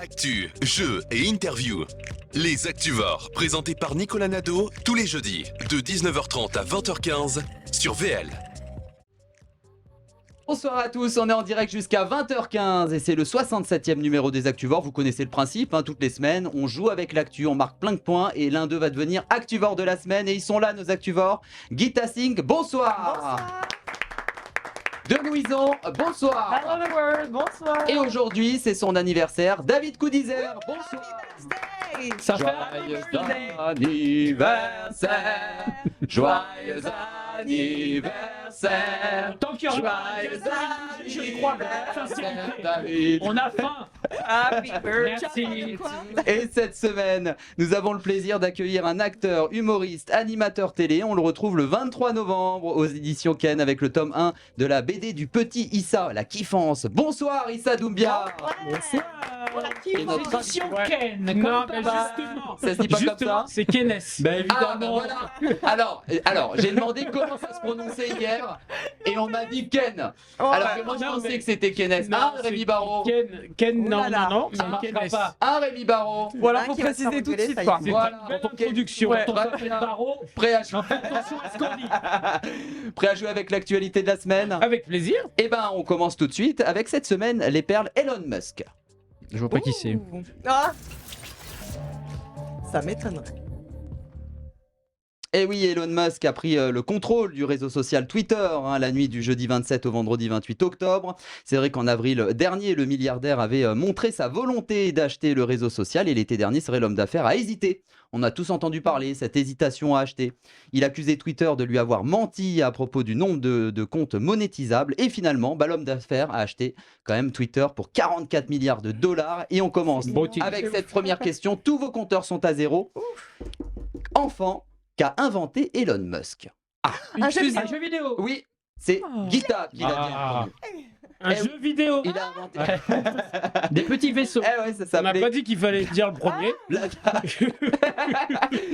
Actu, jeux et interviews. Les Actuvores, présentés par Nicolas Nadeau, tous les jeudis, de 19h30 à 20h15, sur VL. Bonsoir à tous, on est en direct jusqu'à 20h15 et c'est le 67e numéro des Actuvores. Vous connaissez le principe, toutes les semaines, on joue avec l'actu, on marque plein de points et l'un d'eux va devenir Actuvore de la semaine. Et ils sont là, nos Actuvores. Guita Singh, bonsoir. De Louison, bonsoir. Hello the world, bonsoir. Et aujourd'hui, c'est son anniversaire. David Coudizer, bonsoir. Ça fait Joyeux anniversaire, joyeux anniversaire. Tant qu'il y aura Joyeux je crois. anniversaire, David. On a faim. Happy birthday. Merci. Et cette semaine, nous avons le plaisir d'accueillir un acteur, humoriste, animateur télé. On le retrouve le 23 novembre aux éditions Ken avec le tome 1 de la BD du petit Issa, la kiffance. Bonsoir Issa Doumbia. Bonsoir. Et notre Édition Ken. Non, comme mais papa. justement, Ça se dit pas comme ça. c'est Kennes. Ben Ah, ben évidemment. voilà. Alors, j'ai demandé comment ça se prononçait hier et on m'a dit Ken. Alors que moi je non, pensais mais- que c'était Kennes. Non, Rémi c'est Barrault. Ken, non, Oh là là. non, Ça non, marchera Kennes. pas. Rémi Barrault. Voilà, Voilà, faut préciser tout de suite, quoi. C'est Voilà. une belle Ok. introduction. Ouais. Quand on fait le barreau, Prêt à, attention à ce qu'on dit. prêt à jouer avec l'actualité de la semaine? Avec plaisir. Eh ben, on commence tout de suite avec cette semaine les perles Elon Musk. Je vois pas qui c'est. Ouh. Ah. Ça m'étonnerait. Eh oui, Elon Musk a pris le contrôle du réseau social Twitter la nuit du jeudi 27 au vendredi 28 octobre. C'est vrai qu'en avril dernier, le milliardaire avait montré sa volonté d'acheter le réseau social et l'été dernier, c'est vrai, l'homme d'affaires a hésité. On a tous entendu parler, cette hésitation à acheter. Il accusait Twitter de lui avoir menti à propos du nombre de comptes monétisables et finalement, l'homme d'affaires a acheté quand même Twitter pour 44 milliards de dollars. Et on commence Beau titre. avec cette première question. Tous vos compteurs sont à zéro. Enfant qu'a inventé Elon Musk? Un jeu Un jeu vidéo. Oui, c'est Oh. Guita qui l'a dit. Ah. en premier. Un Eh jeu vidéo. Il a inventé. Des petits vaisseaux. Eh ouais, ça On n'a pas s'appelait dit qu'il fallait dire le premier.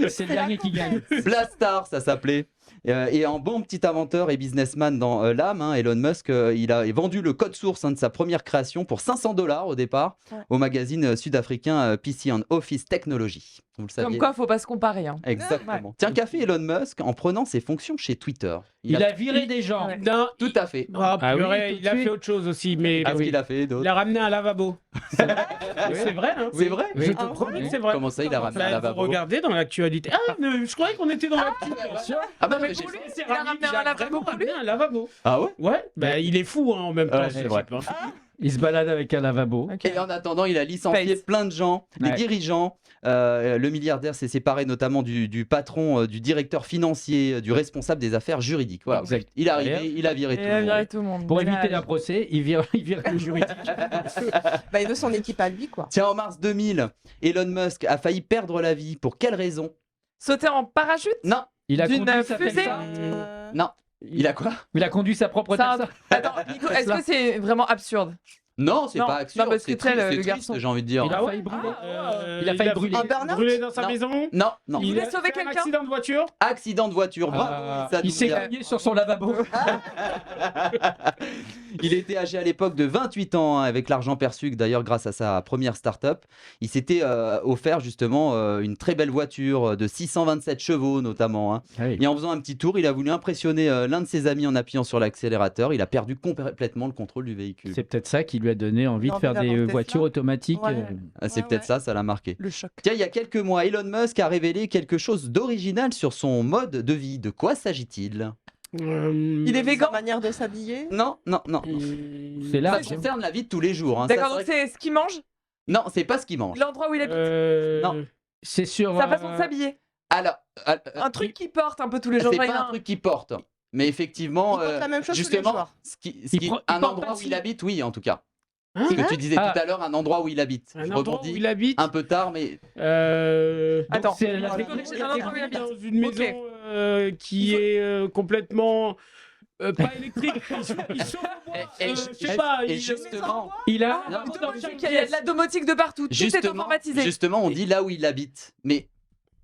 C'est le dernier qui gagne. Blastar, ça s'appelait. Et en bon petit inventeur et businessman dans l'âme, Elon Musk, il a vendu le code source de sa première création pour 500 $ au départ Ouais. au magazine sud-africain PC and Office Technology. Vous le saviez? Comme quoi, faut pas se comparer. Hein. Exactement. Tiens, qu'a fait Elon Musk en prenant ses fonctions chez Twitter? Il a viré des gens. Ouais. Non. Tout à fait. Ah, Ah oui, purée, tout de il a suite. fait autre chose aussi, mais Qu'est-ce qu'il a fait il d'autre? a ramené un lavabo. C'est vrai, hein. C'est vrai? Je te Ah, promets ouais. que c'est vrai. Comment ça, il a ramené un Bah, vous lavabo? regardez dans l'actualité. Ah, mais je croyais qu'on était dans l'actu. Ah bah, mais C'est j'ai- Rami Il a ramené un qui a lavabo vraiment pour ramené un lavabo. Ah ouais? Ouais, bah il est fou en même temps. Ouais, ce c'est vrai. type, hein. Il se balade avec un lavabo. Ok. Et en attendant, il a licencié Face. plein de gens, des Ouais. dirigeants. Le milliardaire s'est séparé notamment du patron, du directeur financier, du responsable des affaires juridiques. Voilà. Exact. Il est arrivé, il a viré Il tout a le monde. viré tout le monde. Pour Dommage. éviter un procès, il vire le juridique. Bah, il veut son équipe à lui, quoi. Tiens, en mars 2000, Elon Musk a failli perdre la vie. Pour quelle raison? Sauter en parachute. Non, Il a D'une conduit sa fusée Tesla. non. Il a quoi? Il a conduit sa propre C'est un- Tesla. Attends, Nico, est-ce que c'est vraiment absurde? Non, c'est Non, pas absurde. non, parce que c'est tu sais, triste, le c'est triste, garçon. j'ai envie de dire. Il a Ah ouais failli brûler. Il a failli brûler. Un burn-out brûlé dans sa Non. maison. Non, non. Il voulait a sauver fait un quelqu'un. accident de voiture. Accident de voiture, bravo. Ah, Issa il s'est Doumbia. cogné sur son lavabo. Il était âgé à l'époque de 28 ans, avec l'argent perçu, d'ailleurs grâce à sa première start-up. Il s'était offert justement une très belle voiture de 627 chevaux notamment. Et en faisant un petit tour, il a voulu impressionner l'un de ses amis en appuyant sur l'accélérateur. Il a perdu complètement le contrôle du véhicule. C'est peut-être ça qui lui a donné envie de Envie faire d'avoir des Tesla. voitures automatiques. Ouais. Ah, c'est Ouais, peut-être ouais. ça, ça l'a marqué. Le choc. Tiens, il y a quelques mois, Elon Musk a révélé quelque chose d'original sur son mode de vie. De quoi s'agit-il? Il est Mmh. végan. Sa manière de s'habiller. Non, non, non. C'est là. Ça concerne la vie de tous les jours. Hein. Ça, D'accord, c'est donc vrai c'est ce qu'il mange, que- Non, c'est pas ce qu'il mange. l'endroit où il habite, Non. C'est sur. sa façon de s'habiller, Alors, un truc qu'il porte un peu tous les jours. c'est genre, il pas a un truc qu'il porte. Mais effectivement, Il porte la même chose tous les justement, jours. Il un porte endroit pas où de il slip. habite, oui, en tout cas. Hein Ce que tu disais Ah. tout à l'heure, un endroit où il habite. Un Je endroit où rebondis il habite. un peu tard, mais Attends, Donc, c'est la- voilà. Il Un endroit où il habite habite. dans une maison Ok. qui est complètement pas électrique. Il chauffe au bois. Et- et- Je sais pas. et il- justement, Il a. Non, dans chaque Il y a de la domotique de partout, tout est justement, informatisé. justement, on dit là où il habite. Mais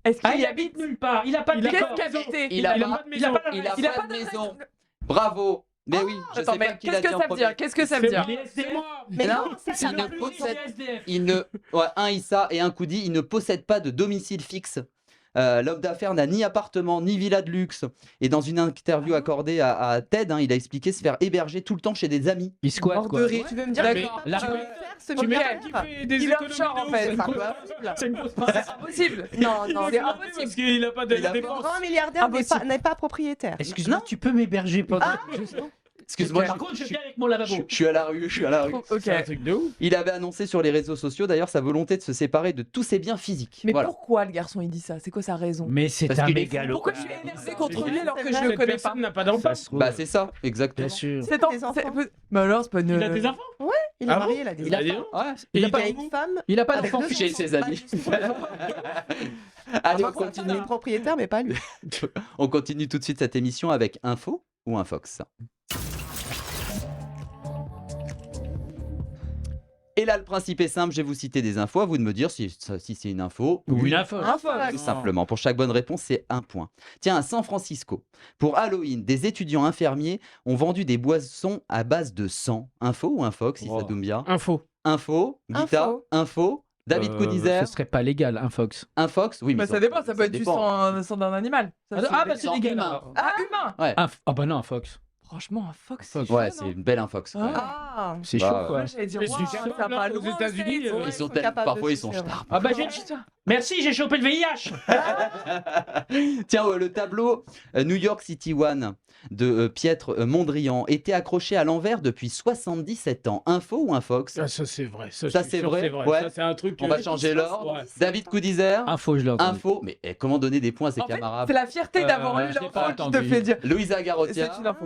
Est-ce Ah, qu'il il y habite nulle part. Il a pas de Il a Qu'est-ce pas- qu'habiter il a il a pas- pas de maison. il a Il a pas pas de d'adresse. maison. Bravo. Mais oui, je Attends, sais pas mais qui l'a qu'est-ce que dit en ça veut dire? premier. Qu'est-ce que ça veut dire? C'est moi. Mais Non, non, c'est ça. il ne possède, il ne, ouais, un Issa et un Koudi, il ne possède pas de domicile fixe. L'homme d'affaires n'a ni appartement ni villa de luxe. Et dans une interview accordée à TED, il a expliqué se faire héberger tout le temps chez des amis. Il squatte Mort de quoi. rire. Tu veux me dire D'accord. que Là, tu veux faire ce Tu mets milliard qui fait des Il est économies offshore, de en ouf, fait. ça ne C'est pose pas pas- ça ne pose pas- C'est impossible. Non, non, C'est c'est impossible. impossible parce qu'il n'a pas de Il a Le pas- grand milliardaire Impossible. n'est pas propriétaire. Excuse-moi, tu peux m'héberger pendant. Excuse-moi, Par contre, je viens avec mon lavabo. je suis à la rue, je suis à la rue. Ok. C'est un truc de ouf. Il avait annoncé sur les réseaux sociaux d'ailleurs sa volonté de se séparer de tous ses biens physiques. Mais Voilà. pourquoi le garçon il dit ça? C'est quoi sa raison? Mais c'est Parce un qu'il est mégalo. Pourquoi je suis énervé contre Mais lui alors que je c'est le Cette connais pas? personne n'a pas d'enfant. Bah c'est ça, exactement. Bien sûr. C'est Des enfants. Mais alors, c'est pas une. Il a des enfants. Il est Ah marié, il a des Il a- enfants. Dis donc. Ouais. Il Il a pas, a une femme. il a pas avec d'enfant deux chez enfants. ses amis. Pas justement. Allez, on Par contre, il est continue. propriétaire, mais pas lui. On continue tout de suite cette émission avec info ou un Fox. Et là, le principe est simple, je vais vous citer des infos, à vous de me dire si c'est une info ou une info. Tout simplement. Pour chaque bonne réponse, c'est un point. Tiens, à San Francisco, pour Halloween, des étudiants infirmiers ont vendu des boissons à base de sang. Info ou un Fox, Issa Oh. Doumbia? Info. Info, Guita, Info. info, David Codizer, Ce serait pas légal, un Fox. un Fox, oui, mais Bah, ça dépend, ça peut être du dépend. sang d'un animal. Ça, Ah, bah des- c'est sang légal. humain. alors. Ah, humain! Ah bah non, un Fox. Franchement, un fox. Fox. Ouais, chaud, c'est non? une belle infox. Ah. Ah. C'est Bah, chaud ouais. quoi. Moi, j'allais dire, Mais waouh, c'est ça simple, va hein, aux loin, États-Unis, States, ouais. Ils sont capables parfois de ils sont se faire. sharp. Ah bah Merci, j'ai chopé le VIH. Tiens, le tableau New York City One de Pietre Mondrian était accroché à l'envers depuis 77 ans. Info ou un Fox? Ah, ça c'est vrai. Ça, Ça, je suis c'est sûr, vrai, ouais. Ça c'est un truc. On va changer l'ordre. Ouais. David Codizer, Info, je l'ai entendu. info. Mais comment donner des points à ses En fait, camarades? c'est la fierté d'avoir eu je l'ai pas l'info qui te entendu. fait dire. Louisa C'est Garotia. une info.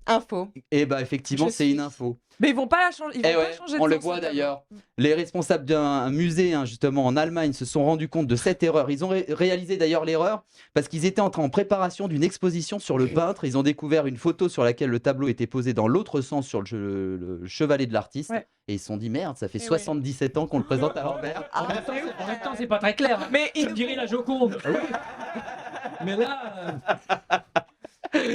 Info. Et bah effectivement, Je c'est suis- une info. Mais ils vont pas la changer. Ils Eh vont ouais, pas changer de on le sens, voit ce d'ailleurs. Les responsables d'un musée, justement en Allemagne, se sont rendus compte de cette erreur. Ils ont réalisé d'ailleurs l'erreur parce qu'ils étaient en préparation d'une exposition sur le peintre. Ils ont découvert une photo sur laquelle le tableau était posé dans l'autre sens sur le chevalet de l'artiste. Ouais. Et ils se sont dit merde, ça fait Eh 77 ans qu'on le présente à l'envers. En même temps, c'est pas très clair. Mais Tu me dirais la Joconde. Mais là,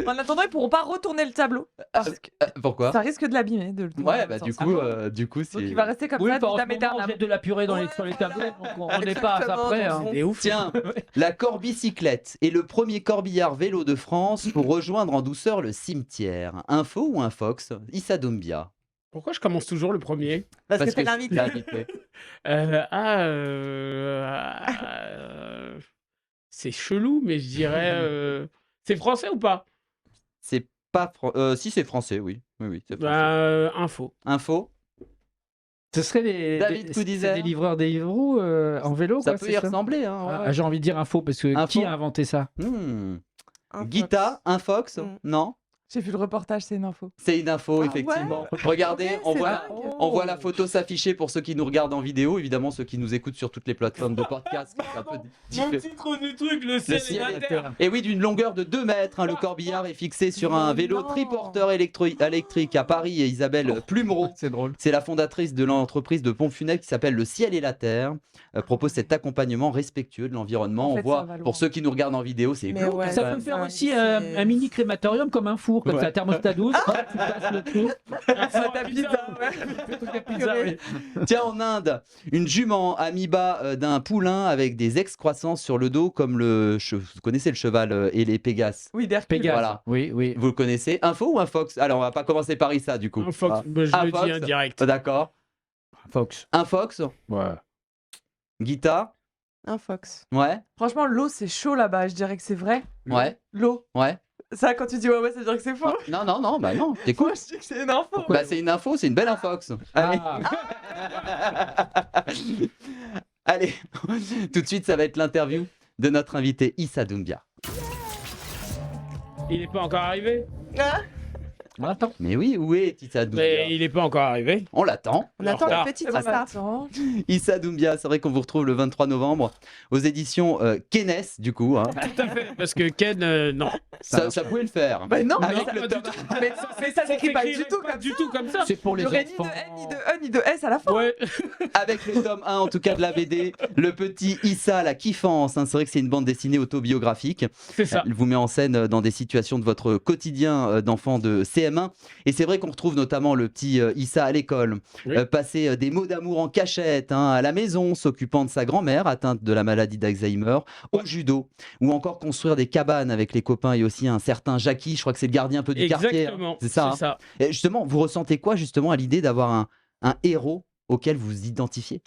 en attendant, ils pourront pas retourner le tableau. Parce que Pourquoi? ça risque de l'abîmer. De le tourner Ouais, dans bah le du sens. coup, c'est. Donc il va rester comme oui, ça, bah, en ce vitam moment, on aeternam. jette de la purée sur les tablettes, donc on n'est pas à ça Exactement, près. donc Hein. C'est ouf. Tiens, la Corbicyclette est le premier corbillard vélo de France pour rejoindre en douceur le cimetière. Info ou un Fox? Issa Doumbia. Pourquoi je commence toujours le premier? Parce que t'es c'est l'invité. l'invité. C'est chelou, mais je dirais. C'est français ou pas? C'est pas. Si, c'est français, oui. Oui, oui, c'est français. Info. Info? Ce serait David Codizer. des livreurs des Deliveroo en vélo, Ça quoi, peut c'est y ça ressembler. Hein, Ah, ouais. j'ai envie de dire info parce que Info. qui a inventé ça? Hmm. Un Guita, Fox. un Fox? Mm. Non? J'ai vu le reportage, c'est une info. C'est une info, Ah effectivement. Regardez, Ouais, on c'est voit, dingue. on voit la photo s'afficher pour ceux qui nous regardent en vidéo. Évidemment, ceux qui nous écoutent sur toutes les plateformes de podcast. C'est un peu Le différent. titre du truc, le ciel et la terre. Et oui, d'une longueur de 2 mètres, le corbillard est fixé sur un vélo non. triporteur électrique à Paris. Et Isabelle Plumereau, C'est drôle. c'est la fondatrice de l'entreprise de pompes funèbres qui s'appelle Le Ciel et la Terre, propose cet accompagnement respectueux de l'environnement. En fait, On voit, ça va loin. pour ceux qui nous regardent en vidéo, c'est Mais glauque, ouais. quand Ça même. peut faire Ouais, aussi c'est- un mini crématorium comme un four, comme Ouais. ça, thermostat 12, hop, tu passes le truc. Ta pizza, ouais. Tiens, en Inde, une jument a mis bas d'un poulain avec des excroissances sur le dos, comme vous connaissez le cheval et les Pégases. Oui, d'Hercule. Pégase. Voilà. Oui, oui. Vous le connaissez? Info ou un Fox? Alors, on va pas commencer par Issa, du coup. Un Fox, Ah. bah, je Un le Fox. dis indirect. D'accord. Fox. Un Fox? Ouais. Guita? Un Fox. Ouais? Franchement, l'eau, c'est chaud là-bas. Je dirais que c'est vrai. Ouais? L'eau. Ouais? Ça, quand tu dis ouais, ça veut dire que c'est faux. Non, non, non, bah non, Moi, t'écoutes. je dis que c'est une info. Bah, c'est une info, c'est une belle infox. Allez. Ah, Allez, tout de suite, ça va être l'interview de notre invité Issa Doumbia. Il n'est pas encore arrivé. attends. Mais oui, où est Issa Doumbia? Mais il n'est pas encore arrivé. On l'attend. On attend retard. la petite Eh ben, Issa. attends. Issa Doumbia, c'est vrai qu'on vous retrouve le 23 novembre aux éditions Kenes, du coup. Hein. Tout à fait. Parce que Ken, non. Ça pouvait le faire. Bah non, Avec mais le pas tome- du tout. mais ça s'écrit pas du tout comme ça. comme ça. C'est pour Il les y aurait ni de enfants. N, ni de E, ni de S à la fin. Ouais. Avec le tome 1, en tout cas de la BD, le petit Issa, la kiffance. Hein. C'est vrai que c'est une bande dessinée autobiographique. C'est ça. Elle vous met en scène dans des situations de votre quotidien d'enfant de CM1. Et c'est vrai qu'on retrouve notamment le petit Issa à l'école, Oui. passer des mots d'amour en cachette à la maison, s'occupant de sa grand-mère atteinte de la maladie d'Alzheimer, au judo, ou encore construire des cabanes avec les copains et aussi un certain Jackie, je crois que c'est le gardien un peu du quartier. Exactement, C'est ça. ça. Et justement, vous ressentez quoi justement à l'idée d'avoir un héros auquel vous vous identifiez?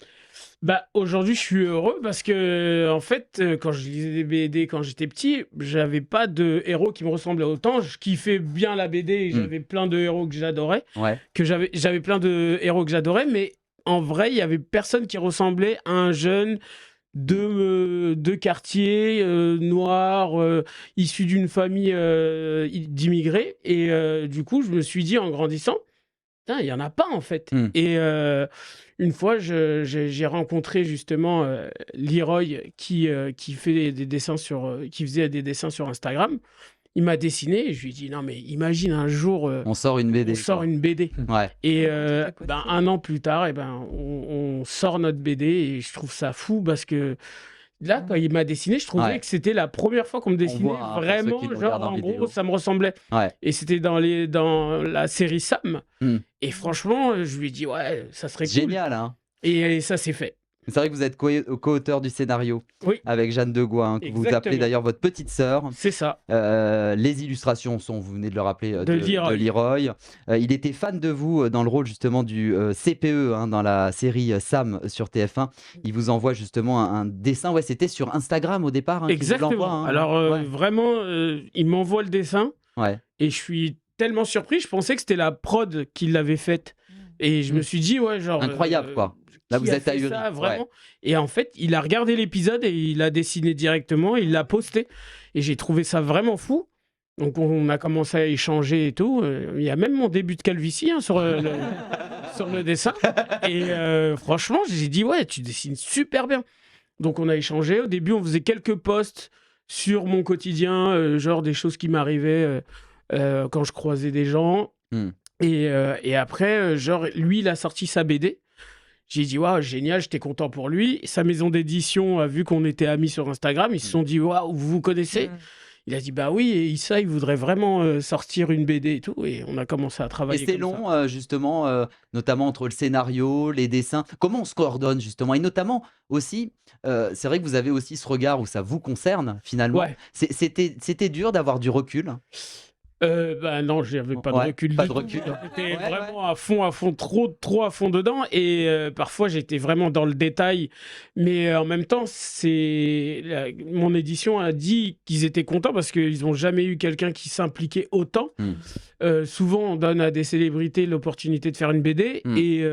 Bah, aujourd'hui, je suis heureux parce que, en fait, quand je lisais des BD quand j'étais petit, j'avais pas de héros qui me ressemblaient autant. Je kiffais bien la BD et j'avais plein de héros que j'adorais. Ouais. J'avais plein de héros que j'adorais, mais en vrai, il y avait personne qui ressemblait à un jeune de quartier noir, issu d'une famille d'immigrés. Et du coup, je me suis dit, en grandissant, putain, il n'y en a pas en fait. Et une fois, j'ai rencontré justement Leroy qui fait des dessins qui faisait des dessins sur Instagram. Il m'a dessiné et je lui ai dit non mais imagine un jour On sort une BD. on sort une BD. Ouais. Et possible. un an plus tard, on sort notre BD et je trouve ça fou parce que là, quand il m'a dessiné, je trouvais Ouais. que c'était la première fois qu'on me dessinait voit, pour ceux vraiment, qui nous genre regardent en en vidéo. gros, ça me ressemblait. Ouais. Et c'était dans la série Sam. Et franchement, je lui ai dit ouais, ça serait cool. Génial, hein. Et ça s'est fait. C'est vrai que vous êtes co-auteur du scénario Oui. avec Jeanne Degois, que vous appelez Exactement. d'ailleurs votre petite sœur. C'est ça. Les illustrations sont, vous venez de le rappeler, De Leroy. Leroy. Il était fan de vous dans le rôle justement du CPE dans la série Sam sur TF1. Il vous envoie justement un dessin. Ouais, c'était sur Instagram au départ. Qu'il vous Exactement. l'envoie, Alors Ouais. vraiment, il m'envoie le dessin Ouais. et je suis tellement surpris. Je pensais que c'était la prod qui l'avait faite. Et je me suis dit ouais, genre Incroyable, quoi. Là, qui vous a êtes fait ahuri. ça, vraiment. Et en fait, il a regardé l'épisode et il a dessiné directement, il l'a posté. Et j'ai trouvé ça vraiment fou. Donc on a commencé à échanger et tout. Il y a même mon début de calvitie sur le dessin. Et franchement, j'ai dit, ouais, tu dessines super bien. Donc on a échangé. Au début, on faisait quelques posts sur mon quotidien, genre des choses qui m'arrivaient quand je croisais des gens. Et après, genre, lui, il a sorti sa BD. J'ai dit, waouh, génial, j'étais content pour lui. Sa maison d'édition a vu qu'on était amis sur Instagram. Ils se sont dit, waouh, vous vous connaissez? Il a dit, bah oui, et Issa, il voudrait vraiment sortir une BD et tout. Et on a commencé à Et travailler. c'est comme ça. long, justement, notamment entre le scénario, les dessins. Comment on se coordonne, justement? Et notamment aussi, c'est vrai que vous avez aussi ce regard où ça vous concerne, finalement. Ouais. C'était dur d'avoir du recul. Bah non, j'avais pas de Ouais, recul. pas du de tout. recul. J'étais Ouais, vraiment à fond, trop à fond dedans. Et parfois, j'étais vraiment dans le détail. Mais en même temps, mon édition a dit qu'ils étaient contents parce qu'ils n'ont jamais eu quelqu'un qui s'impliquait autant. Souvent, on donne à des célébrités l'opportunité de faire une BD et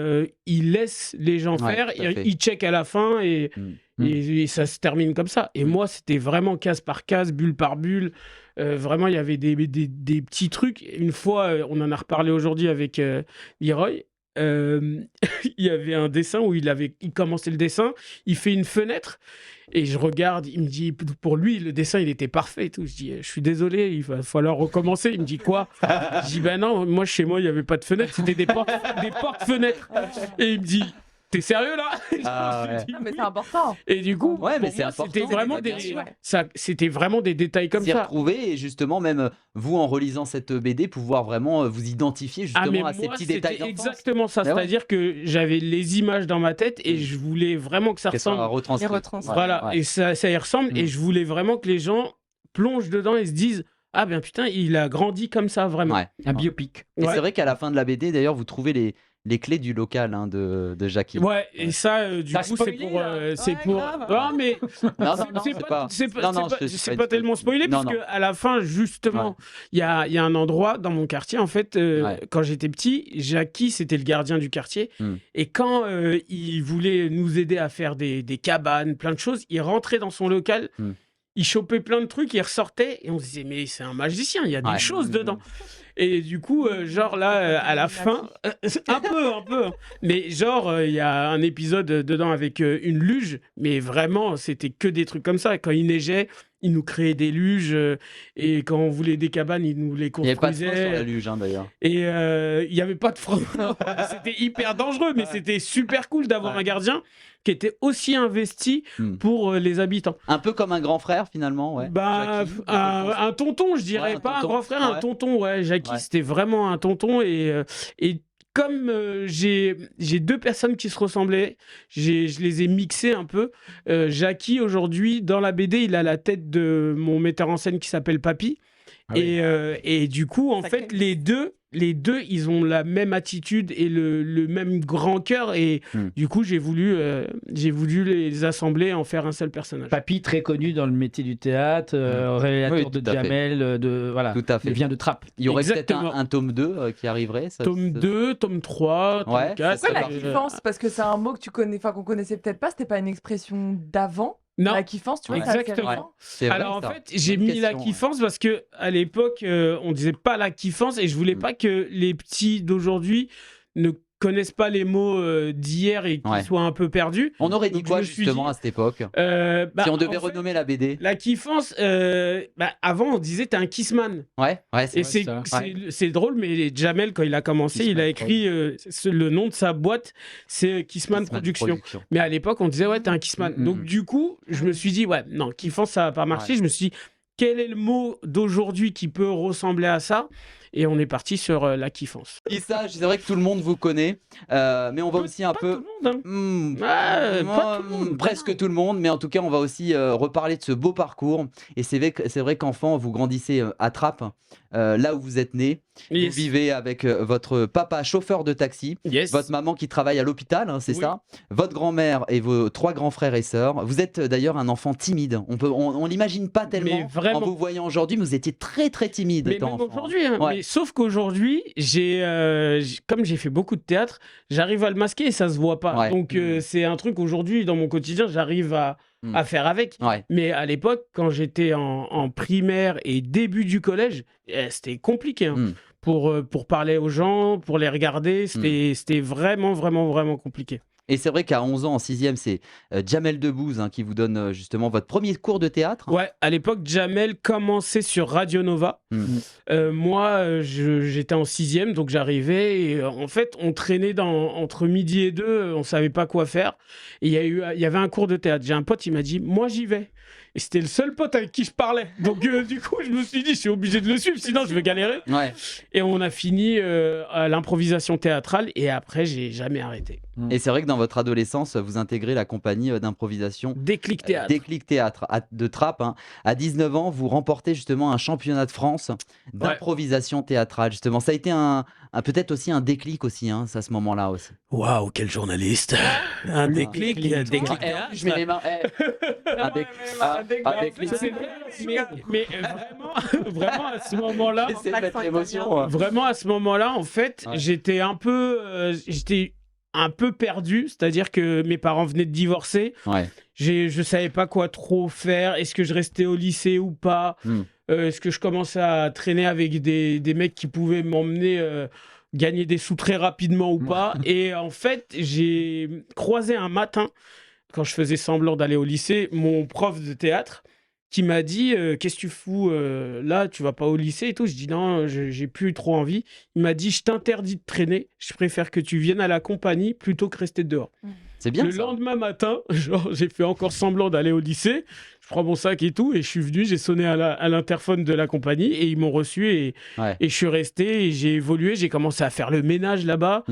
ils laissent les gens Ouais, faire. tout à fait. Ils checkent à la fin et ça se termine comme ça. Et moi, c'était vraiment case par case, bulle par bulle. Vraiment, il y avait des petits trucs. Une fois, on en a reparlé aujourd'hui avec Leroy. Il y avait un dessin où il commençait le dessin, il fait une fenêtre et je regarde, il me dit, pour lui, le dessin, il était parfait et tout. Je dis, je suis désolé, il va falloir recommencer. Il me dit quoi? Je dis, ben non, moi, chez moi, il n'y avait pas de fenêtre, c'était des portes-fenêtres. Et il me dit, t'es sérieux là? Ah, ouais. Mais c'est important. Et du coup, Ouais, mais pour c'est moi, important, c'était vraiment bien sûr. c'était vraiment des détails comme S'y ça. retrouver et justement, même vous, en relisant cette BD, pouvoir vraiment vous identifier justement mais à ces moi, petits c'était détails d'enfance. exactement ça. Mais ouais. C'est-à-dire que j'avais les images dans ma tête et je voulais vraiment que ça Qu'elles soient ressemble. retranscrites. Les retranscrits. Voilà, Ouais. et ça y ressemble. Et je voulais vraiment que les gens plongent dedans et se disent, ah ben putain, il a grandi comme ça, vraiment. Ouais. Un biopic. Et Ouais. c'est vrai qu'à la fin de la BD, d'ailleurs, vous trouvez les clés du local de Jackie. Ouais, et ça, du T'as coup, c'est spoilé, pour. là. c'est Ouais, pour. grave. Non, mais Non, c'est pas, Non, non, je c'est suis pas tellement spoilé, Non, parce non. qu'à la fin, justement, Ouais. il y a un endroit dans mon quartier, en fait, Ouais. quand j'étais petit, Jackie, c'était le gardien du quartier. Et quand il voulait nous aider à faire des cabanes, plein de choses, il rentrait dans son local. Il chopait plein de trucs, il ressortait, et on se disait, mais c'est un magicien, il y a des Ouais. choses dedans. Et du coup, genre là, à la fin, un peu, hein. Mais genre, il y a un épisode dedans avec une luge, mais vraiment, c'était que des trucs comme ça. Quand il neigeait, ils nous créaient des luges et quand on voulait des cabanes, ils nous les Il n'y avait pas de frein sur la construisaient. luge, hein, d'ailleurs. Et il n'y avait pas de frein. C'était hyper dangereux, mais c'était super cool d'avoir un gardien qui était aussi investi pour les habitants. Un peu comme un grand frère, finalement, ouais. Bah, Jackie, un tonton, je dirais. Ouais, un Pas tonton. un grand frère, un Ouais. tonton. Ouais, Jackie, Ouais. c'était vraiment un tonton. Et comme j'ai deux personnes qui se ressemblaient, je les ai mixées un peu. Jackie, aujourd'hui, dans la BD, il a la tête de mon metteur en scène qui s'appelle Papy. Ah oui. Et du coup, en Sacré fait, les deux, ils ont la même attitude et le même grand cœur. Et du coup, j'ai voulu les assembler et en faire un seul personnage. Papy, très connu dans le métier du théâtre, réalisateur Oui, de tout à fait. Jamel, voilà. Tout à fait. Il vient de Trappes. Il y aurait peut-être Exactement. un tome 2 qui arriverait. Ça, Tome 2, tome 3, tome Ouais, 4. ça, Pourquoi la alors, kiffance? Parce que c'est un mot que tu connais, enfin qu'on connaissait peut-être pas, c'était pas une expression d'avant. Non, La kiffance, tu vois, Exactement. c'est assez récent. C'est vrai, alors en ça. fait, j'ai Bonne mis la question, kiffance parce que à l'époque, on disait pas la kiffance et je voulais pas que les petits d'aujourd'hui ne connaissent pas les mots d'hier et qu'ils Ouais. soient un peu perdus. On aurait dit Donc, quoi je me suis justement dit, à cette époque Bah, si on devait en fait, renommer la BD? la kiffance, avant on disait t'es un kissman. Ouais, c'est Et vrai. ça. c'est drôle, mais Jamel, quand il a commencé, il a Kissman écrit le nom de sa boîte, c'est Kissman Productions. Mais à l'époque, on disait, ouais, t'es un Kissman. Donc, du coup, je me suis dit, ouais, non, kiffance, ça va pas marcher. Ouais. Je me suis dit, quel est le mot d'aujourd'hui qui peut ressembler à ça? Et on est parti sur la kiffance. Et ça, c'est vrai que tout le monde vous connaît, mais on va aussi un Pas peu. tout le monde, hein. Pas tout le monde. Presque tout le monde, mais en tout cas, on va aussi reparler de ce beau parcours. Et c'est vrai qu'enfant, vous grandissez à Trappes, là où vous êtes né. Yes. Vous vivez avec votre papa chauffeur de taxi, Yes. votre maman qui travaille à l'hôpital, hein, c'est Oui. ça, votre grand-mère et vos 3 grands frères et sœurs. Vous êtes d'ailleurs un enfant timide. On l'imagine pas tellement Mais vraiment. en vous voyant aujourd'hui, mais vous étiez très très timide. Mais étant même enfant. aujourd'hui, hein. Ouais. Mais sauf qu'aujourd'hui, comme j'ai fait beaucoup de théâtre, j'arrive à le masquer et ça se voit pas. Ouais. Donc c'est un truc aujourd'hui dans mon quotidien, j'arrive à faire avec. Ouais. Mais à l'époque, quand j'étais en primaire et début du collège, c'était compliqué. Hein. Pour parler aux gens, pour les regarder, c'était vraiment, vraiment, vraiment compliqué. Et c'est vrai qu'à 11 ans, en 6e, c'est Jamel Debbouze qui vous donne justement votre premier cours de théâtre. Ouais, à l'époque, Jamel commençait sur Radio Nova. Moi, j'étais en 6e, donc j'arrivais et en fait, on traînait entre midi et 2, on savait pas quoi faire. Et il y avait un cours de théâtre. J'ai un pote, il m'a dit, moi j'y vais. Et c'était le seul pote avec qui je parlais. Donc du coup, je me suis dit, je suis obligé de le suivre, sinon je vais galérer. Ouais. Et on a fini à l'improvisation théâtrale et après, j'ai jamais arrêté. Et c'est vrai que dans votre adolescence, vous intégrez la compagnie d'improvisation Déclic Théâtre. Déclic Théâtre de Trappes. Hein. À 19 ans, vous remportez justement un championnat de France d'improvisation théâtrale. Justement, ça a été peut-être aussi un déclic aussi, hein, à ce moment-là aussi. Waouh, quel journaliste. Un déclic Théâtre. Je mets les mains. Un déclic. Un déclic. C'est vrai, mais vraiment à ce moment-là, J'essaie de mettre l'émotion. vraiment à ce moment-là, en fait, Ouais. j'étais un peu perdu, c'est-à-dire que mes parents venaient de divorcer. Ouais. Je savais pas quoi trop faire. Est-ce que je restais au lycée ou pas? Est-ce que je commençais à traîner avec des mecs qui pouvaient m'emmener gagner des sous très rapidement ou pas? Et en fait, j'ai croisé un matin, quand je faisais semblant d'aller au lycée, mon prof de théâtre qui m'a dit qu'est-ce que tu fous là, tu vas pas au lycée et tout. Je dis non, j'ai plus trop envie. Il m'a dit je t'interdis de traîner, je préfère que tu viennes à la compagnie plutôt que rester dehors. C'est bien Le ça. lendemain matin, j'ai fait encore semblant d'aller au lycée. Je prends mon sac et tout, et je suis venu, j'ai sonné à l'interphone de la compagnie, et ils m'ont reçu, et je suis resté, et j'ai évolué, j'ai commencé à faire le ménage là-bas,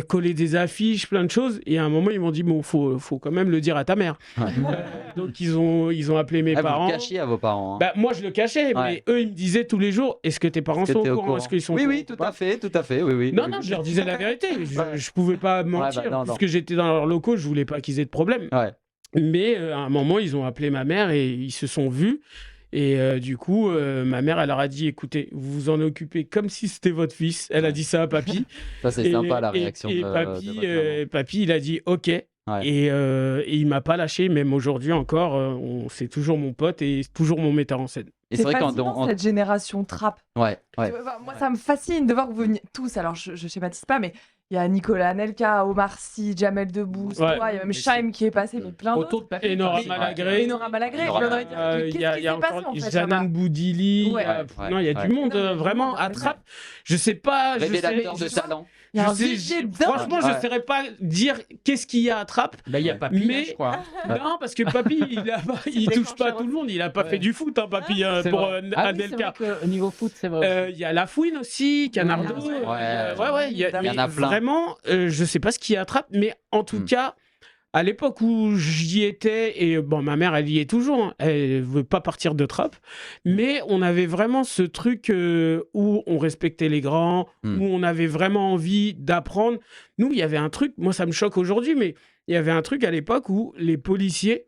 coller des affiches, plein de choses, et à un moment, ils m'ont dit, bon, faut quand même le dire à ta mère. Donc, ils ont appelé mes parents. Vous le cachiez à vos parents. Hein. Bah, moi, je le cachais, mais eux, ils me disaient tous les jours, est-ce que tes parents sont au courant? Est-ce qu'ils sont au Oui, courant tout à fait, oui. Non, je leur disais la vérité. Je pouvais pas mentir. Puisque j'étais dans leurs locaux, je voulais pas qu'ils aient de problème. Mais à un moment, ils ont appelé ma mère et ils se sont vus. Et du coup, ma mère, elle leur a dit, écoutez, vous vous en occupez comme si c'était votre fils. Elle a dit ça à papy. Ça, c'est sympa, la réaction et de votre maman. papy, il a dit OK. Et il m'a pas lâché, même aujourd'hui encore, c'est toujours mon pote et toujours mon metteur en scène. Et c'est vrai fascinant, cette génération trap. Ouais. Moi, ça me fascine de voir que vous veniez tous, alors je schématise pas, mais Il y a Nicolas Anelka, Omar Sy, Jamel Debbouze, Ouais. toi, il y a même Chaim qui est passé, mais plein d'autres. Autour de Papy. Et Nora Papy. Malagré. Et Nora Malagré, je Nora viendrais dire, Il qu'est-ce y a qui s'est passé encore en fait Janan là-bas Boudili. Ouais. Non, il y a Ouais. du monde vraiment Ouais. à Trappes. Je sais pas. Révélateur de sais- talent. Il y a un je sais- vivier dingue. Franchement, je Ouais. ne saurais pas dire qu'est-ce qu'il y a à Trappes. Bah, il y a Papy, Mais- hein, je crois. Non, parce que Papy, il touche pas déclencheur tout le monde. Il a pas Ouais. fait du foot, hein, Papy, C'est pour vrai. Ah oui, c'est Anelka. vrai qu'au niveau foot, c'est vrai. Il y a La Fouine aussi, Canardo. Ouais. Il y Il y en a plein. Vraiment, je sais pas ce qui attrape, mais en tout Mm. cas, à l'époque où j'y étais, et bon, ma mère, elle y est toujours, hein, elle veut pas partir de Trappes, mais on avait vraiment ce truc où on respectait les grands, Mm. où on avait vraiment envie d'apprendre. Nous, il y avait un truc, moi ça me choque aujourd'hui, mais il y avait un truc à l'époque où les policiers,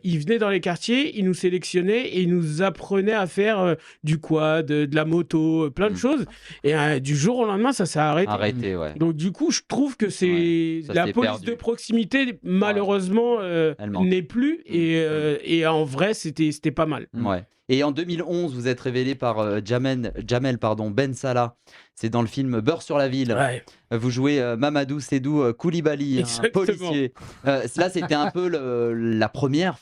ils venaient dans les quartiers, ils nous sélectionnaient et ils nous apprenaient à faire du quad, de la moto, plein de Mm. choses. Et du jour au lendemain, ça s'est arrêté. Arrêtez, ouais. Donc du coup, je trouve que c'est Ouais, ça la s'est police perdu. de proximité, malheureusement, Elle manque. n'est plus. Et en vrai, c'était pas mal. Ouais. Et en 2011, vous êtes révélé par Jamel Ben Salah. C'est dans le film Beurre sur la ville. Ouais. Vous jouez Mamadou Sédou Koulibaly, un Exactement. policier. Là, c'était un peu la première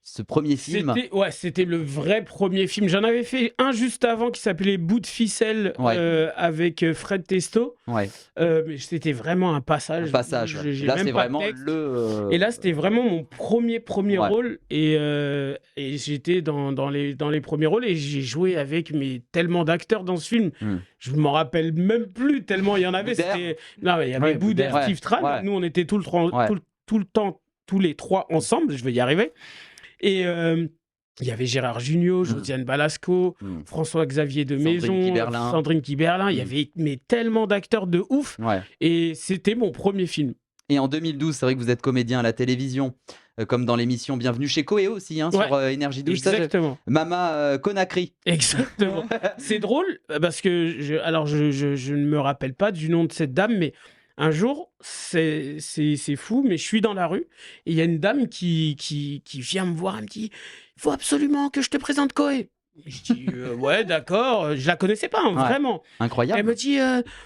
ce premier film. C'était le vrai premier film. J'en avais fait un juste avant qui s'appelait Bout de ficelle Ouais. avec Fred Testo. Ouais. Mais c'était vraiment un passage. Un passage. J'ai Là, même c'est pas de vraiment texte. Et Et là, c'était vraiment mon premier Ouais. rôle. Et j'étais dans les premiers rôles et j'ai joué avec tellement d'acteurs dans ce film. Hmm. Je m'en rappelle même plus tellement il y en avait. Boudère. Non, mais il y avait Ouais, Boudère, Boudère. Steve Tran. Ouais. Nous, on était tout le temps, tous les trois ensemble. Je vais y arriver. Et il y avait Gérard Jugnot, Josiane Balasco, Hmm. François-Xavier de Sandrine Maison, Kiberlin. Sandrine Kiberlin. Il y avait tellement d'acteurs de ouf. Ouais. Et c'était mon premier film. Et en 2012, c'est vrai que vous êtes comédien à la télévision, comme dans l'émission Bienvenue chez Coé aussi, hein, Ouais. sur Énergie 12. Ça, Exactement. Mama Conakry. Exactement. C'est drôle parce que je ne me rappelle pas du nom de cette dame, mais un jour, c'est fou, mais je suis dans la rue et il y a une dame qui vient me voir, elle me dit il faut absolument que je te présente Koé. Je dis ouais, d'accord, je la connaissais pas, hein, Ouais. vraiment. Incroyable. Elle me dit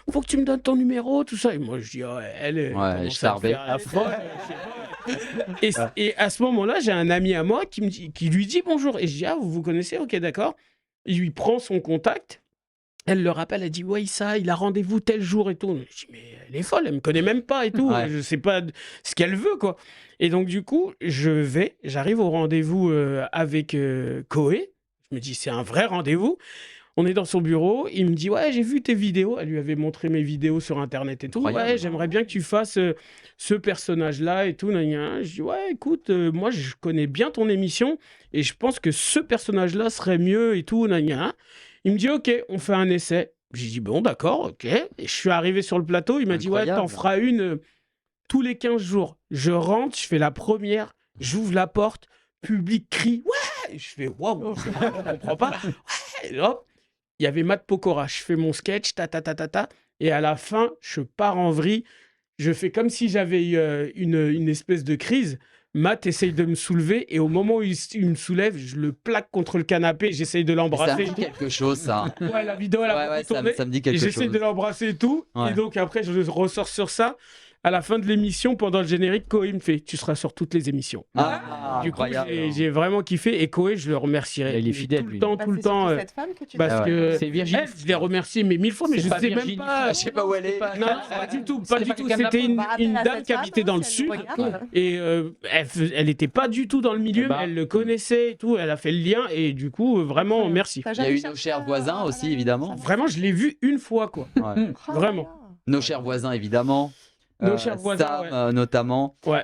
faut que tu me donnes ton numéro, tout ça. Et moi, je dis elle Ouais, commence je à me faire la folle, je sais pas. Et à ce moment-là, j'ai un ami à moi qui lui dit bonjour. Et je dis vous vous connaissez, ok, d'accord. Il lui prend son contact. Elle le rappelle, elle dit ouais, ça, il a rendez-vous tel jour et tout. Je dis mais elle est folle, elle me connaît même pas et tout. Ouais. Je sais pas ce qu'elle veut, quoi. Et donc du coup, j'arrive au rendez-vous avec Koé. Je me dis c'est un vrai rendez-vous. On est dans son bureau, il me dit ouais, j'ai vu tes vidéos. Elle lui avait montré mes vidéos sur internet et tout. Incroyable. Ouais, j'aimerais bien que tu fasses ce personnage-là et tout. Gna, gna. Je dis ouais, écoute, moi je connais bien ton émission et je pense que ce personnage-là serait mieux et tout. Gna, gna. Il me dit ok, on fait un essai. J'ai dit bon d'accord, ok. Et je suis arrivé sur le plateau, il m'a dit ouais, Incroyable. t'en feras une tous les 15 jours. Je rentre, je fais la première, j'ouvre la porte, public crie ouais. Et je fais waouh, je comprends pas. Ouais, et hop. Il y avait Matt Pokora. Je fais mon sketch, et à la fin, je pars en vrille. Je fais comme si j'avais une espèce de crise. Matt essaye de me soulever, et au moment où il me soulève, je le plaque contre le canapé, j'essaye de Ça me l'embrasser. dit quelque chose, ça. Ouais, la vidéo, elle a Ouais, beaucoup ouais, tourné. ça me dit Et quelque j'essaye chose. de l'embrasser et tout. Ouais. Et donc après, je ressors sur ça. À la fin de l'émission, pendant le générique, Koé me fait « Tu seras sur toutes les émissions Ah, Du coup, incroyable. j'ai vraiment kiffé. Et Koé, je le remercierai. Il est fidèle, Tout le lui. temps, Bah, tout le c'est temps. surtout cette femme que tu Parce Ah ouais. que C'est Virginie. elle, je l'ai remerciée mais 1000 fois, mais C'est je pas sais Virginie même pas. Je sais pas où elle est. Non, pas du tout, C'était pas du pas tout. quelqu'un de la C'était une, On va rappeler une à dame cette qui femme, habitait dans le si elle nous sud regarde. et elle était pas du tout dans le milieu, Eh ben. mais elle le connaissait et tout. Elle a fait le lien et du coup, vraiment, merci. T'as Il y a jamais eu nos cherché chers à- voisins aussi, à la- évidemment. Vraiment, je l'ai vu une fois, quoi. Ouais. Oh, Vraiment. Nos chers voisins, évidemment. Nos chers voisins, Sam, ouais. notamment. Ouais.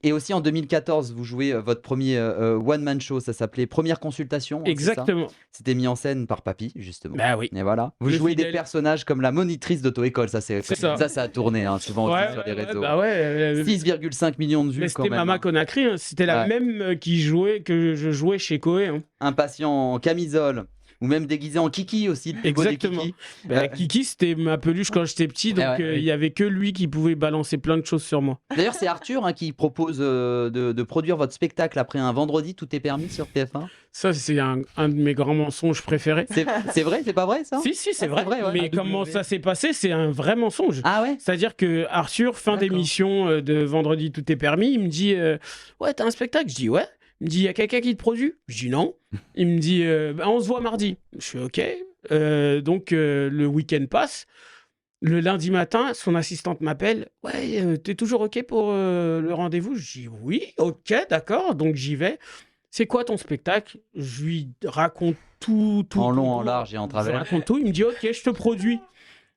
Et aussi en 2014, vous jouez votre premier one-man show, ça s'appelait Première Consultation. hein, c'est ça Exactement. C'était mis en scène par Papy, justement. Bah oui. Et voilà. Vous Le jouez des fidèle. personnages comme la monitrice d'auto-école, ça a tourné hein, souvent aussi Ouais, sur les ouais, réseaux. bah ouais. 6,5 millions de vues Mais quand c'était même. Mama hein. Conakry, hein. C'était la Ouais. même que je jouais chez Koé. Hein. Un patient en camisole. Ou même déguisé en Kiki aussi. le plus beau des Exactement. Kiki. Kiki, c'était ma peluche quand j'étais petit, donc ouais. il y avait que lui qui pouvait balancer plein de choses sur moi. D'ailleurs, c'est Arthur qui propose de produire votre spectacle après un vendredi, tout est permis sur TF1. Ça, c'est un de mes grands mensonges préférés. C'est vrai, c'est pas vrai ça? Si, c'est vrai. vrai, ouais. Mais AW. comment ça s'est passé, c'est un vrai mensonge. Ah ouais? C'est-à-dire que Arthur, fin D'accord. d'émission de Vendredi Tout est permis, il me dit ouais, t'as un spectacle? Je dis ouais. Il me dit, il y a quelqu'un qui te produit? Je dis non. Il me dit, on se voit mardi. Je suis ok. Donc le week-end passe. Le lundi matin, son assistante m'appelle. Ouais, t'es toujours ok pour le rendez-vous? Je dis oui, ok, d'accord. Donc j'y vais. C'est quoi ton spectacle? Je lui raconte tout. En long, en large et en Je travers. raconte tout. Il me dit ok, je te produis.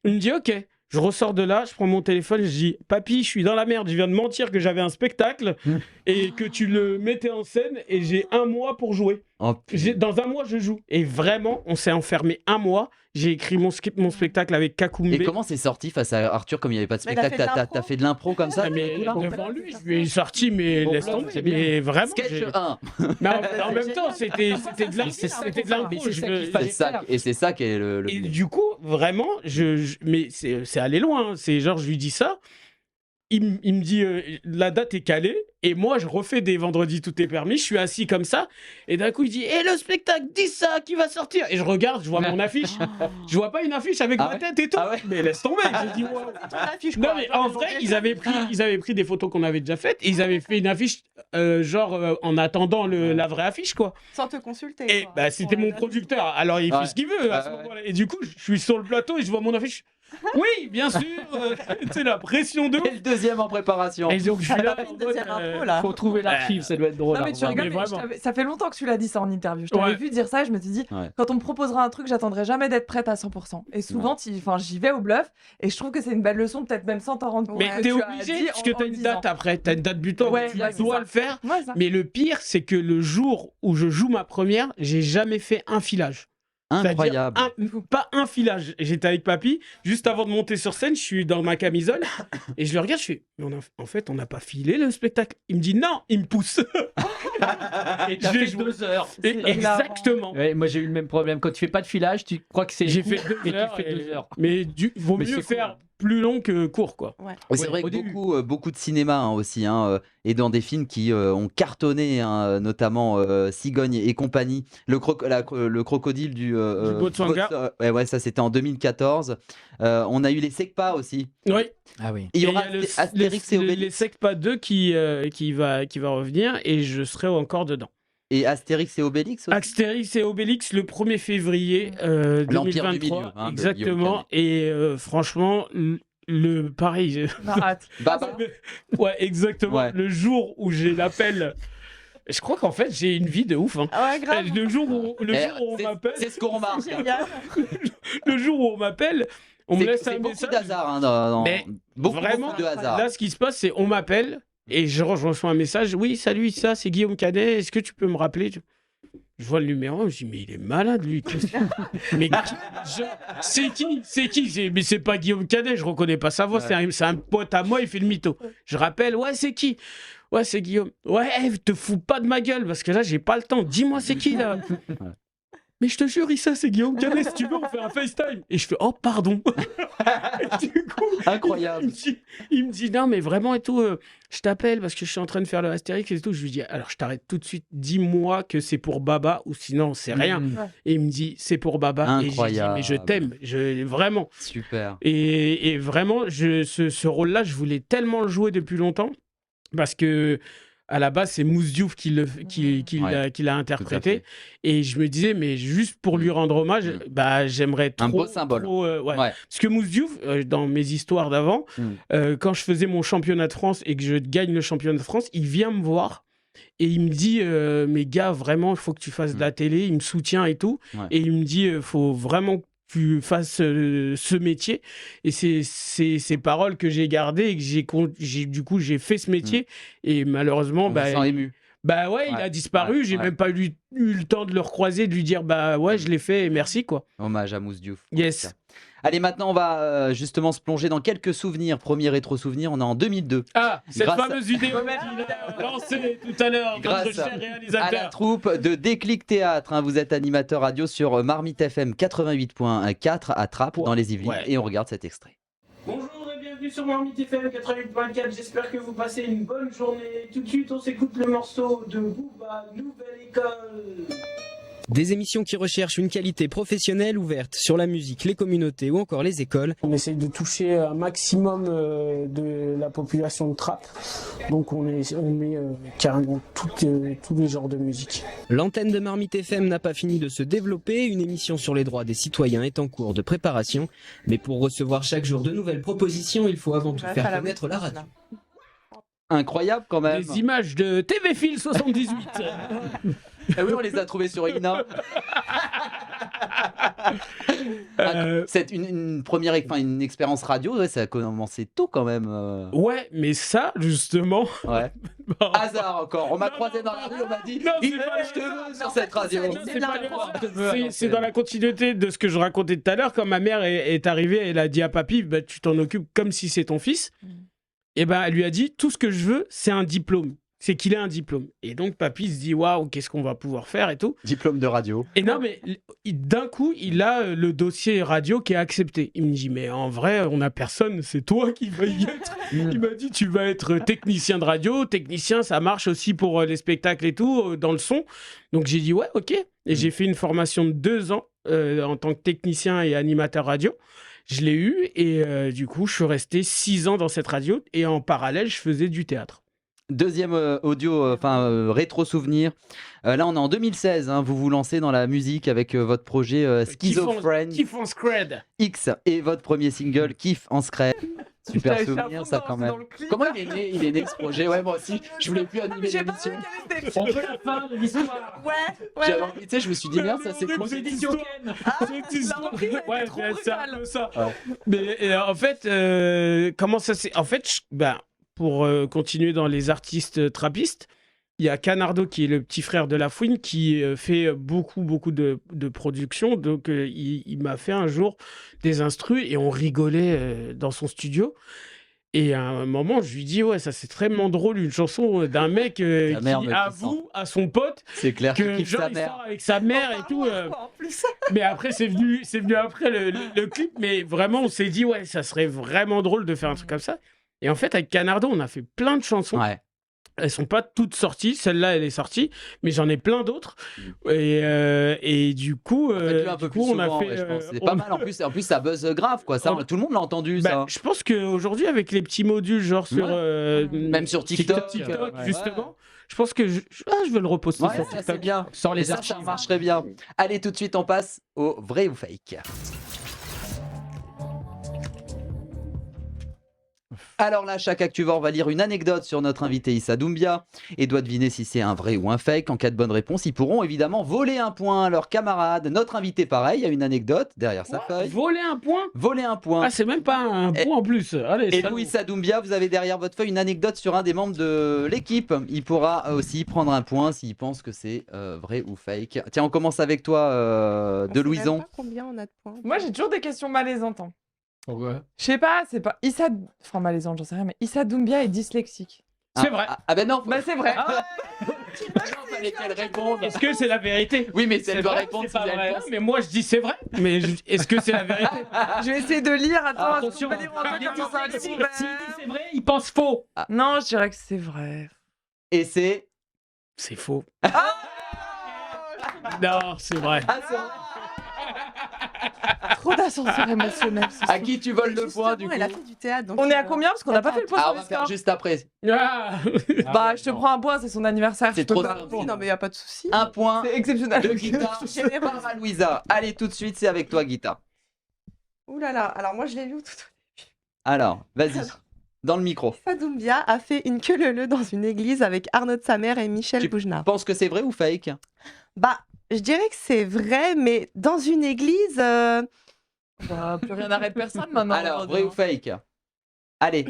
Il me dit ok. Je ressors de là, je prends mon téléphone, je dis papy, je suis dans la merde, je viens de mentir que j'avais un spectacle et que tu le mettais en scène et j'ai 1 mois pour jouer. Oh, Dans 1 mois, je joue. Et vraiment, on s'est enfermé 1 mois. J'ai écrit mon spectacle avec Kakumbe. Et comment c'est sorti face à Arthur comme il n'y avait pas de Mais il a spectacle? fait de l'impro. T'as fait de l'impro comme ça? Ah, mais du coup, là devant lui, je lui ai sorti, mais Bon, laisse bluff, tomber. c'est bien. Mais vraiment, Sketch 1. mais en même temps, c'était de Mais c'est l'impro. ça Je qu'il veux- fallait. C'est ça qui est le... Et du coup, vraiment, mais c'est allé loin. Hein. C'est genre, je lui dis ça. Il me dit, la date est calée. Et moi, je refais des vendredis, tout est permis. Je suis assis comme ça. Et d'un coup, il dit, le spectacle, dis ça, qui va sortir? Et je regarde, je vois mon affiche. Je vois pas une affiche avec Ah ma ouais tête et tout. Ah ouais Mais laisse tomber. J'ai dit, waouh. Affiche, Non, quoi. mais en vrai, ils avaient pris des photos qu'on avait déjà faites. Et ils avaient fait une affiche, en attendant la vraie affiche, quoi. Sans te consulter. Et quoi. bah, c'était mon producteur. Alors, il Ouais. fait ce qu'il veut à ce Ouais. moment-là. Et du coup, je suis sur le plateau et je vois mon affiche. Oui, bien sûr. Tu sais, la pression de ouf. Et le deuxième en préparation. Et donc, je suis là. Une en mode, deuxième intro, là. Faut trouver l'archive, ça doit être drôle. Non, à mais tu revoir. rigoles, mais mais vraiment. ça fait longtemps que tu l'as dit ça en interview. Je t'avais Ouais. vu dire ça et je me suis dit, Ouais. quand on me proposera un truc, j'attendrai jamais d'être prête à 100%. Et souvent, j'y vais au bluff et je trouve que c'est une belle leçon, peut-être même sans t'en rendre compte. Mais que t'es tu as obligé, dit parce que en t'as une disant. date après. T'as une date butoir. Ouais, Tu bah, c'est dois ça. le faire. Ouais, ça. Mais le pire, c'est que le jour où je joue ma première, j'ai jamais fait un filage. C'est-à-dire Incroyable. pas un filage. J'étais avec papy, juste avant de monter sur scène, je suis dans ma camisole et je le regarde, je fais, mais en fait, on n'a pas filé le spectacle. Il me dit non, il me pousse. Et T'as je vais fait jouer. 2 heures. Exactement. Ouais, moi j'ai eu le même problème. Quand tu fais pas de filage, tu crois que c'est. J'ai fait court 2 et heures. tu fais 2 heures. Mais vaut Mais mieux c'est faire cool. plus long que court, quoi. Oui, c'est Ouais, vrai au que début. beaucoup de cinéma aussi, et dans des films qui ont cartonné, notamment Cigogne et compagnie, le crocodile du Botswana. ouais, ça c'était en 2014. On a eu les Secpa aussi. Oui. Ah oui. Il y Et aura il y a Astérix et les Obélix. Secpa 2 qui va revenir et je serai encore dedans. Et Astérix et Obélix aussi. Astérix et Obélix le 1er février L'Empire du 2023. Milieu, hein, de Exactement. Et franchement, pareil. Non, arrête. Baba. Ouais, exactement. Ouais. Le jour où j'ai l'appel. Je crois qu'en fait, j'ai une vie de ouf. Hein. Ah ouais, grave. Le jour où on m'appelle. C'est ce qu'on remarque. Génial. Le jour où on m'appelle, on me laisse C'est un beaucoup message. d'hasard. Mais Beaucoup vraiment, de hasard. Là, ce qui se passe, c'est on m'appelle et je reçois un message. Oui, salut, ça, c'est Guillaume Canet. Est-ce que tu peux me rappeler? Je vois le numéro, je dis, mais il est malade, lui. Mais c'est qui? Mais c'est pas Guillaume Canet, je reconnais pas sa voix. Ouais. C'est un pote à moi, il fait le mytho. Je rappelle, ouais, c'est qui? Ouais, c'est Guillaume. Ouais, te fous pas de ma gueule, parce que là, j'ai pas le temps. Dis-moi, c'est qui, là? Mais je te jure, Issa, c'est Guillaume Canet. Si tu veux, on fait un FaceTime. Et je fais, oh, pardon. Et du coup, Incroyable. il me dit, non, mais vraiment et tout, je t'appelle parce que je suis en train de faire le Astérix et tout. Je lui dis, alors je t'arrête tout de suite, dis-moi que c'est pour Baba ou sinon c'est rien. Et il me dit, c'est pour Baba. Incroyable. Et j'ai dit, mais je t'aime, vraiment. Super. Et vraiment, ce rôle-là, je voulais tellement le jouer depuis longtemps parce que à la base, c'est Mousse Diouf qui l'a interprété. Et je me disais, mais juste pour lui rendre hommage, j'aimerais trop. Un beau symbole. Ouais. Ouais. Parce que Mousse Diouf, dans mes histoires d'avant, quand je faisais mon championnat de France et que je gagne le championnat de France, il vient me voir. Et il me dit, mais gars, vraiment, il faut que tu fasses de la télé. Il me soutient et tout. Ouais. Et il me dit, faut vraiment que tu fasses ce métier. Et c'est ces paroles que j'ai gardées et que j'ai fait ce métier. Et malheureusement, ému. Bah ouais, il a disparu, j'ai même pas eu le temps de le recroiser, de lui dire bah ouais, je l'ai fait et merci quoi. Hommage à Mousse Diouf. Yes. Allez, maintenant on va justement se plonger dans quelques souvenirs. Premier rétro-souvenir, on est en 2002. Ah, cette Grâce à- fameuse vidéo qu'il a lancée tout à l'heure, notre Grâce cher à la réalisateur. troupe de Déclic Théâtre, hein. Vous êtes animateur radio sur Marmite FM 88.4 à Trappes dans les Yvelines, et on regarde cet extrait. Bonjour et bienvenue sur Marmite FM 88.4, j'espère que vous passez une bonne journée. Tout de suite, on s'écoute le morceau de Booba, Nouvelle École. Des émissions qui recherchent une qualité professionnelle ouverte sur la musique, les communautés ou encore les écoles. On essaye de toucher un maximum de la population de trap, donc on met carrément tous les genres de musique. L'antenne de Marmite FM n'a pas fini de se développer, une émission sur les droits des citoyens est en cours de préparation, mais pour recevoir chaque jour de nouvelles propositions, il faut avant tout faire connaître la radio. Incroyable quand même. Des images de TV Fil 78. Ah oui, on les a trouvés sur Igna. C'est une première, une expérience radio, ouais, ça a commencé tôt quand même. Ouais, mais ça, justement. Ouais. Bon. Hasard encore. On m'a croisé dans la rue, on m'a dit Non, c'est je pas te veux sur cette radio. C'est dans la continuité de ce que je racontais tout à l'heure. Quand ma mère est arrivée, elle a dit à papy, bah, tu t'en occupes comme si c'est ton fils. Et ben, elle lui a dit, tout ce que je veux, c'est un diplôme. C'est qu'il ait un diplôme. Et donc, papy se dit, waouh, qu'est-ce qu'on va pouvoir faire et tout. Diplôme de radio. Et non, mais d'un coup, il a le dossier radio qui est accepté. Il me dit, mais en vrai, on n'a personne, c'est toi qui vas y être. Il m'a dit, tu vas être technicien de radio. Technicien, ça marche aussi pour les spectacles et tout, dans le son. Donc, j'ai dit, ouais, ok. Et j'ai fait une formation de 2 ans en tant que technicien et animateur radio. Je l'ai eu et du coup, je suis resté 6 ans dans cette radio. Et en parallèle, je faisais du théâtre. Deuxième audio, rétro-souvenir. Là, on est en 2016. Hein, vous vous lancez dans la musique avec votre projet Schizophrène Kiff en Scred. X et votre premier single Kiff en Scred. Super souvenir, ça quand même. Comment il est né ce projet? Ouais, moi aussi. Je voulais plus animer l'émission. On fait la fin de l'histoire. J'avais envie, tu sais, je me suis dit merde, ça c'est cool. C'est un peu ça. Ouais. Mais en fait, comment ça s'est... En fait, pour continuer dans les artistes trappistes, il y a Canardo qui est le petit frère de La Fouine qui fait beaucoup de production. Donc il m'a fait un jour des instrus et on rigolait dans son studio. Et à un moment, je lui dis ouais, ça c'est vraiment drôle, une chanson d'un mec qui avoue à son pote c'est clair que kiffe genre, sa il mère. sort avec sa mère et tout. Mais après c'est venu après le clip. Mais vraiment, on s'est dit ouais, ça serait vraiment drôle de faire un truc comme ça. Et en fait, avec Canardo, on a fait plein de chansons. Ouais. Elles sont pas toutes sorties. Celle-là, elle est sortie, mais j'en ai plein d'autres. Et du coup, Faites-le un peu plus souvent, on a fait. ouais, je pense. C'est pas mal. En plus, ça buzz grave, quoi. Ça, tout le monde l'a entendu, ça. Je pense qu'aujourd'hui, avec les petits modules, genre sur. Même sur TikTok, justement. Je pense que je vais le reposter Ouais, sur ça, TikTok. c'est bien. Sans les Ça archives. marcherait bien. Allez, tout de suite, on passe au vrai ou fake. Alors là, chaque Actuvore va lire une anecdote sur notre invité Issa Doumbia et doit deviner si c'est un vrai ou un fake. En cas de bonne réponse, ils pourront évidemment voler un point à leurs camarades. Notre invité, pareil, a une anecdote derrière sa feuille. Voler un point. Voler un point. Ah, c'est même pas un point en plus. Allez, Et ça vous, Issa Doumbia, vous avez derrière votre feuille une anecdote sur un des membres de l'équipe. Il pourra aussi prendre un point s'il pense que c'est vrai ou fake. Tiens, on commence avec toi, de Louison. Combien on a de points? Moi, j'ai toujours des questions malaisantes. Hein. Pourquoi? Je sais pas, c'est pas Issa. Enfin, malaisante, j'en sais rien, mais Issa Doumbia est dyslexique. C'est vrai. Ah ben non. Bah, c'est vrai. Fallait qu'elle réponde. Est-ce que c'est la vérité? Oui, mais si elle doit vrai, répondre, c'est pas si elle vrai. pense. Mais moi, je dis c'est vrai. Mais est-ce que c'est la vérité? Je vais essayer de lire. Attends, Attention. je peux lire un truc comme ça. S'il dit c'est vrai, il pense faux. Non, je dirais que c'est vrai. Et c'est. C'est faux. Non, c'est vrai. Ah, c'est vrai. Trop d'ascenseur émotionnel. ce À soir. qui tu voles le point du coup? Elle a fait du théâtre. Donc On est à combien? Parce qu'on n'a pas fait le point Ah, sur on les va faire scores. juste après. Ah. Bah, je te prends un point, c'est son anniversaire. C'est je peux trop pas. simple. Oui, non, mais il n'y a pas de souci. Un point C'est exceptionnel. de Guita par à Louisa. Allez, tout de suite, c'est avec toi, Guita. Ouh là là, alors moi je l'ai lu tout au début. Alors, vas-y, dans le micro. Issa Doumbia a fait une queue leu-leu dans une église avec Arnaud de sa mère et Michel Tu Boujna. penses que c'est vrai ou fake? Bah, je dirais que c'est vrai, mais dans une église. Bah, plus rien n'arrête personne maintenant. Alors, vrai ou fake? Allez,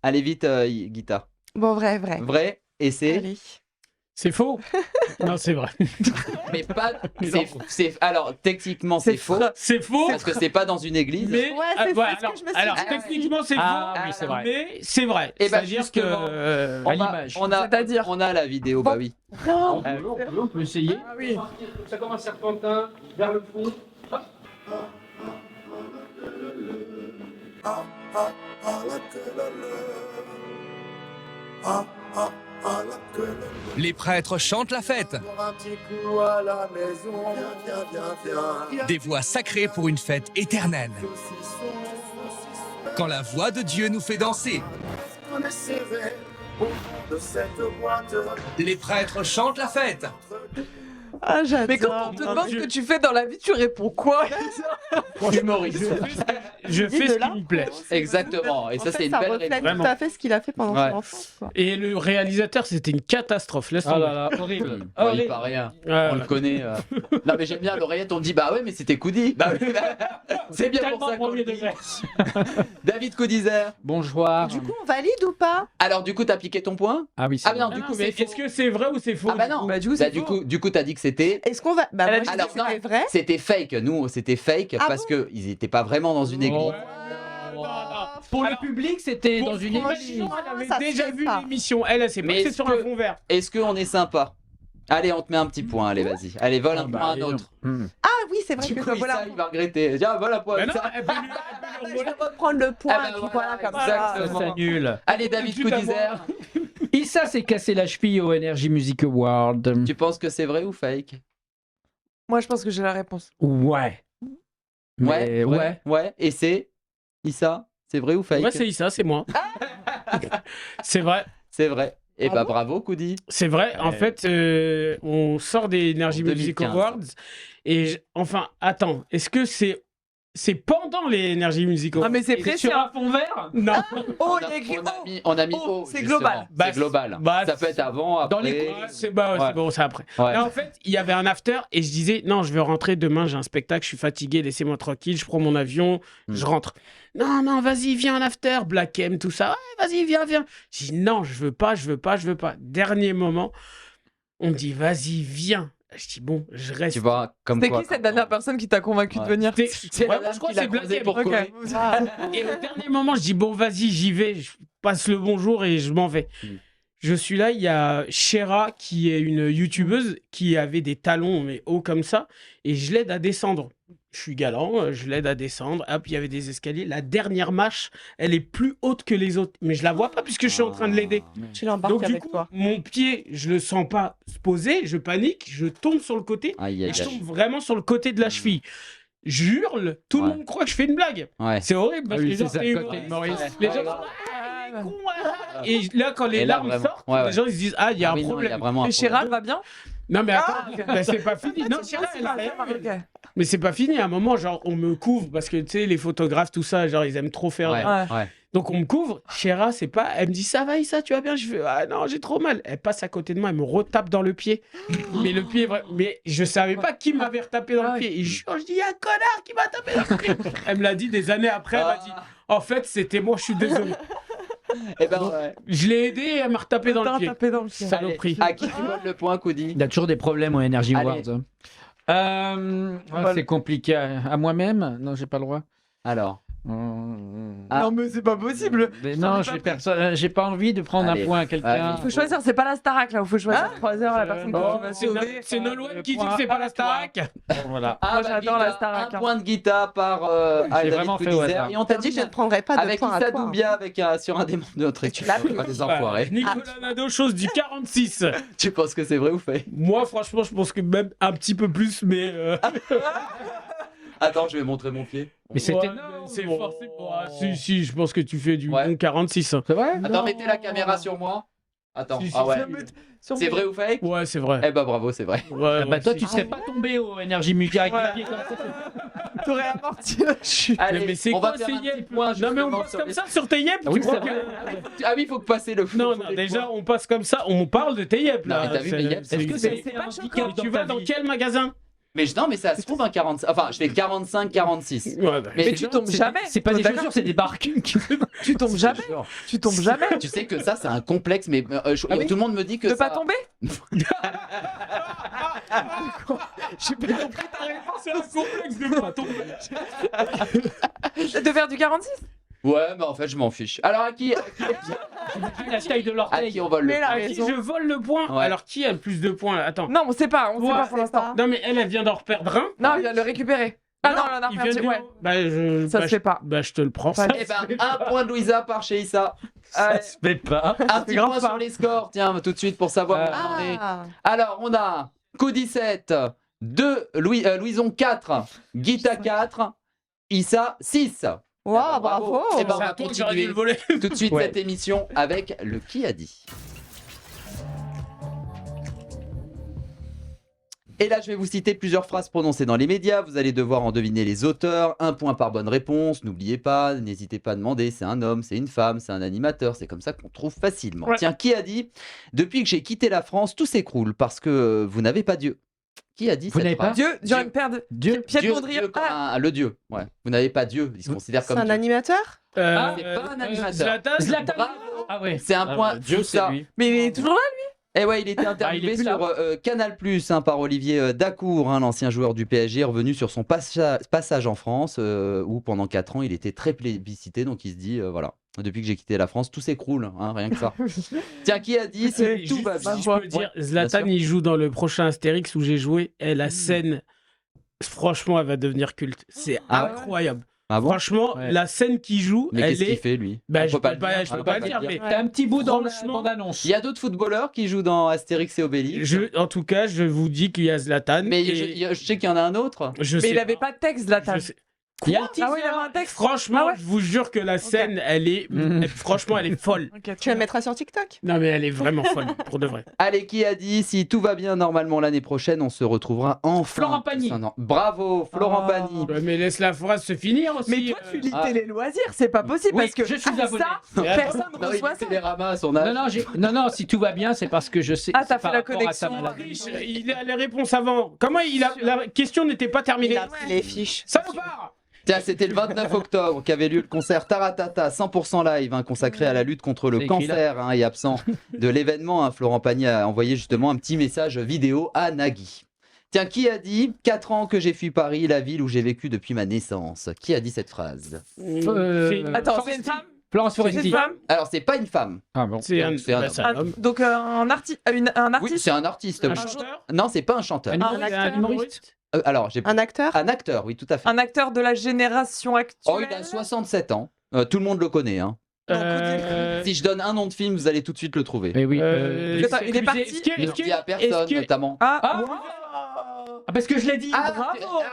allez vite, Guita. Bon, vrai. Vrai, et c'est. Allez. C'est faux. Non, c'est vrai. Mais pas. Alors, techniquement, c'est faux. C'est faux. Parce que c'est pas dans une église. Mais Ouais, c'est voilà, ce que je me suis alors dit. techniquement c'est Ah, faux, oui, c'est vrai. mais c'est vrai. Et bah, C'est-à-dire que justement, à l'image. C'est-à-dire on a la vidéo, bah oui. Non. On peut essayer. ah oui, ça commence serpentin vers le fond. Les prêtres chantent la fête. Des voix sacrées pour une fête éternelle. Quand la voix de Dieu nous fait danser. Les prêtres chantent la fête. Ah, j'adore. Mais quand on te demande ce que tu fais dans la vie, tu réponds quoi? Humoriste. Je fais ce qui me plaît. Exactement. Et En ça, fait, c'est une ça belle reflète réponse. tout à fait ce qu'il a fait pendant Ouais. son enfance. Quoi. Et le réalisateur, c'était une catastrophe. Laisse Ah tomber. là là, horrible. Ouais, il Horrible. paraît rien. Ouais, On le connaît. Non, mais j'aime bien l'oreillette. On me dit, bah ouais, mais c'était Coudi. Bah oui, c'est bien pour tellement ça qu'on premier le dit. degré. David Coudizer. Bonjour. Du coup, on valide ou pas? Alors, du coup, t'as piqué ton point? Ah oui, c'est Ah, mais non, vrai. du Ah coup, non, mais c'est faux. est-ce que c'est vrai ou c'est faux? Ah, bah non. Bah, du coup, Bah, c'est faux. du coup, t'as dit que c'était. Est-ce qu'on va. Bah, Elle a moi, dit je Alors, dis que non. c'était vrai. C'était fake. Nous, c'était fake Ah parce bon que ils étaient pas vraiment dans une église. Ouais. Pour Alors, le public, c'était Pour- dans une pour église. Manon, elle avait Ça se déjà fait vu pas. l'émission. Elle s'est Mais passée est-ce sur que- un fond vert. Est-ce qu'on est sympa? Allez, on te met un petit point. Allez, vas-y. Allez, vole un bah, point à un dis donc. autre. Ah oui, c'est vrai Du que coup, je dois ça, voilà. il va regretter. Tiens, voilà un point. Mais non, Ça- elle peut lui Je vais reprendre le point. Ah bah et puis voilà, voilà, comme exactement. ça. C'est nul. Allez, David Tout à Coudizer. Issa s'est cassé la cheville au Energy Music Award. Tu penses que c'est vrai ou fake? Moi, je pense que j'ai la réponse. Ouais. Mais ouais. Ouais. Et c'est Issa? C'est vrai ou fake? Ouais, c'est Issa, c'est moi. C'est vrai. C'est vrai. Et Ah bah bon bravo, Coudi. C'est vrai. En fait, on sort des Energy En Music 2015. Awards. Et enfin, attends, est-ce que c'est pendant les Energy Music Awards? Ah, mais c'est Et précis. sur hein. un fond vert? Non. Oh, On a- il est écrit on a oh. mis, on a mis Oh, O, c'est justement. global. Bah, C'est global. bah, Ça peut être avant, après. Dans les- Ouais, c'est Ouais. bon, c'est après. Ouais. Et en fait, il y avait un after et je disais non, je veux rentrer demain, j'ai un spectacle, je suis fatigué, laissez-moi tranquille, je prends mon avion, je rentre. Non, vas-y, viens en after, Black M, tout ça. Ouais, vas-y, viens. Je dis non, je veux pas. Dernier moment, on me dit vas-y, viens. Je dis bon, je reste. Tu vois, comme C'est quoi. qui cette dernière personne qui t'a convaincu de Ouais. venir? C'est la Ouais, dame je crois qui que l'a c'est Black croisé M. pour Ok. courir. Et au dernier moment, je dis bon, vas-y, j'y vais, je passe le bonjour et je m'en vais. Je suis là, il y a Shera qui est une youtubeuse qui avait des talons mais hauts comme ça et je l'aide à descendre. Je suis galant, je l'aide à descendre. Hop, il y avait des escaliers. La dernière marche, elle est plus haute que les autres, mais je la vois pas puisque je suis en train de l'aider. Tu l'embarques Donc du avec coup, toi. mon pied, je le sens pas se poser, je panique, je tombe sur le côté Aïe, et aïe, je aïe. tombe vraiment sur le côté de la cheville. J'hurle, tout le Ouais. monde croit que je fais une blague. Ouais. C'est horrible parce Ah oui, que les gens, c'est ça, c'est le côté humoriste. humoriste. Les gens Ouais, sont, ouais. ah, il est con, ah. Et là, quand les Et là, larmes vraiment. sortent, Ouais, ouais. les gens ils se disent ah, il y a Ah un oui, non, il y problème. a vraiment un Et problème. Chéral va bien? Non, mais attends, ok. bah, c'est pas fini. Non, Chéral, elle a rien vu. Ok. Mais c'est pas fini. À un moment, genre, on me couvre parce que tu sais, les photographes, tout ça, genre, ils aiment trop faire. Ouais, Ouais. ouais. Donc on me couvre. Chéra, c'est pas. Elle me dit ça va, Issa, tu vas bien? Je fais ah non, j'ai trop mal. Elle passe à côté de moi, elle me retape dans le pied. Mais le pied, mais je savais pas qui m'avait retapé dans Ah le ouais. pied. Et je dis, il y a un connard qui m'a tapé dans le pied. Elle me l'a dit des années après. Elle m'a dit, en fait, c'était moi, je suis désolé. Eh ben, ouais. Je l'ai aidé et elle m'a retapé dans le T'as pied. tapé dans le pied. Saloperie. À qui tu voles le point, Coudi? Il y a toujours des problèmes au Energy Allez. Awards. C'est compliqué. À moi-même? Non, j'ai pas le droit. Alors. Ah. Non, mais c'est pas possible. Mais non, j'ai pas envie de prendre Allez. un point à quelqu'un. Allez. Il faut choisir, c'est pas la Starac là, il faut choisir 3 heures la personne que Oh, tu vas c'est sauver. C'est Nolwenn qui dit que c'est pas la Starac. Voilà. Ah, Moi, bah, j'adore la Guita, Starac, Un hein. point de Guita par David vraiment fait au Coudizer. hasard. Et on T'as dit je ne prendrai pas de avec points à Issa toi. Doubia avec sur un des membres de notre équipe. l'as Pas des enfoirés. Nicolas Nadeau, chose du 46. Tu penses que c'est vrai ou fake? Moi, franchement, je pense que même un petit peu plus, mais. Attends, je vais montrer mon pied. Mais c'était Ouais, énorme. c'est forcément. Ah, si, je pense que tu fais du Ouais. bon 46. C'est vrai? Attends, mettez la caméra sur moi. Attends. Si, si, Ah ouais. Sur C'est mes- vrai ou fake? Ouais, c'est vrai. Eh bah bravo, c'est vrai. Ouais, Ah bah ouais, toi, si. tu serais pas tombé au Energy Music avec les pieds comme ça. T'aurais amorti la chute. Allez, Mais c'est on quoi va faire ces un petit yep point. Non, mais on justement passe sur comme les- ça sur tes yep. Ah oui, tu crois c'est vrai. Ah oui, il faut que passer le. Non, faut non, les déjà, points. on passe comme ça, on parle de tes yep Non, là. mais t'as vu mes yep, C'est- Est-ce que c'est- c'est pas un choquant. handicap Tu dans vas ta dans vie? quel magasin? Mais non, mais ça se trouve un 45. Enfin, je fais 45, 46. Ouais, bah, Mais tu tombes jamais. C'est pas des D'accord. chaussures, c'est des barques. Tu tombes jamais. Tu tombes jamais. Tu sais que ça, c'est un complexe, mais Ah oui tout le monde me dit que De ça... pas tomber? J'ai pas compris ta réponse, c'est un complexe de pas tomber. De faire du 46? Ouais, mais en fait, je m'en fiche. Alors, à qui La taille de à l'orteil. qui on vole le Mais la À qui raison. je vole le point. Ouais. Alors qui a le plus de points là? Attends. Non, on sait pas Ouais, pour l'instant. Non mais elle vient d'en reperdre un. Non, il vient de le récupérer. Ah non, on en a il perdu, vient de- ouais. Ça se fait pas. Bah je te le prends. Pas- Eh ben, un point de Louisa par chez Issa. Ça se fait pas. Un petit grave point pas. sur les scores, tiens, tout de suite pour savoir où on en est. Ah. Alors, on a Coup 17, 2, Louison 4, Guita 4, Issa 6. Wow, bravo. Eh ben, on C'est va un tour que j'aurais dû continuer le voler. tout de suite Ouais. cette émission avec le Qui a dit. Et là, je vais vous citer plusieurs phrases prononcées dans les médias. Vous allez devoir en deviner les auteurs. Un point par bonne réponse. N'oubliez pas, n'hésitez pas à demander. C'est un homme, c'est une femme, c'est un animateur. C'est comme ça qu'on trouve facilement. Ouais. Tiens, qui a dit « Depuis que j'ai quitté la France, tout s'écroule parce que vous n'avez pas Dieu ». Qui a dit Vous cette n'avez pas phrase? Dieu, Dieu. une paire de. Dieu. Pied de Dieu, Mondrian. Dieu comme Ah, le Dieu. Ouais. Vous n'avez pas Dieu. Il se considère C'est comme un Dieu. animateur c'est pas un animateur. Zlatan. Zlatan. Bravo. Ah ouais. C'est un point. Dieu, tout c'est ça. lui. mais il est toujours là. Et ouais, il était interviewé il est plus sur Canal+, par Olivier Dacour, l'ancien joueur du PSG, revenu sur son passage en France, où pendant 4 ans, il était très plébiscité. Donc il se dit, voilà, depuis que j'ai quitté la France, tout s'écroule, rien que ça. Tiens, qui a dit c'est tout Juste, va bien. si je peux dire, Zlatan, sûr. il joue dans le prochain Astérix où j'ai joué. Et la scène, franchement, elle va devenir culte. C'est Ah ouais incroyable. Ah bon? Franchement, Ouais. la scène qu'il joue, Mais elle qu'est-ce qu'il est. fait, lui? Bah, On je peut peux pas, le je dire. peux On pas peut le dire, mais T'as un petit bout dans la Franchement, bande-annonce. Il y a d'autres footballeurs qui jouent dans Astérix et Obélix. en tout cas, je vous dis qu'il y a Zlatan. Mais et je sais qu'il y en a un autre. je Mais sais il avait pas de texte, Zlatan. je sais- Il y a le Ah oui, il avait un texte. Franchement, Ah ouais. je vous jure que la scène, elle est. Franchement, elle est folle. Ok, Tu la mettras sur TikTok. Non, mais elle est vraiment folle, pour de vrai. Allez, qui a dit si tout va bien normalement l'année prochaine, on se retrouvera enfin. Florent Pagny. Bravo, Florent Ah. Pagny. Ouais, mais laisse la phrase se finir aussi. Mais toi, tu lis Ah. les loisirs, c'est pas possible Oui, parce que je suis ah, abonné. ça, Et attends, personne ne Non, il reçoit ça. fait des ramas à son âge. Non, si tout va bien, c'est parce que je sais. Ah, c'est t'as par fait la rapport à sa connexion. maladie. Il a les réponses avant. Comment la question n'était pas terminée. Il a pris les fiches. Ça part. Tiens, c'était le 29 octobre qu'avait lieu le concert Taratata 100% live, consacré à la lutte contre le C'est écrit là. cancer, et absent de l'événement. Florent Pagny a envoyé justement un petit message vidéo à Nagui. Tiens, qui a dit 4 ans que j'ai fui Paris, la ville où j'ai vécu depuis ma naissance? Qui a dit cette phrase? Attends, c'est une femme. Florence C'est Foresti. une femme. Alors, c'est pas une femme. Ah bon. C'est un, C'est un bah, homme. c'est un homme. Donc un artiste. Un Oui, artiste. c'est un artiste. Un oui. chanteur. Non, c'est pas un chanteur. Un Un acteur. humoriste. Alors, j'ai Un acteur. un acteur, oui, tout à fait. Un acteur de la génération actuelle. Oh, il a 67 ans. Tout le monde le connaît. Si je donne un nom de film, vous allez tout de suite le trouver. Mais oui. Attends, il est parti. Est-ce que- Je est-ce le que- dis à personne, est-ce que- notamment. Ah, Ah, wow. parce que je l'ai dit. bravo.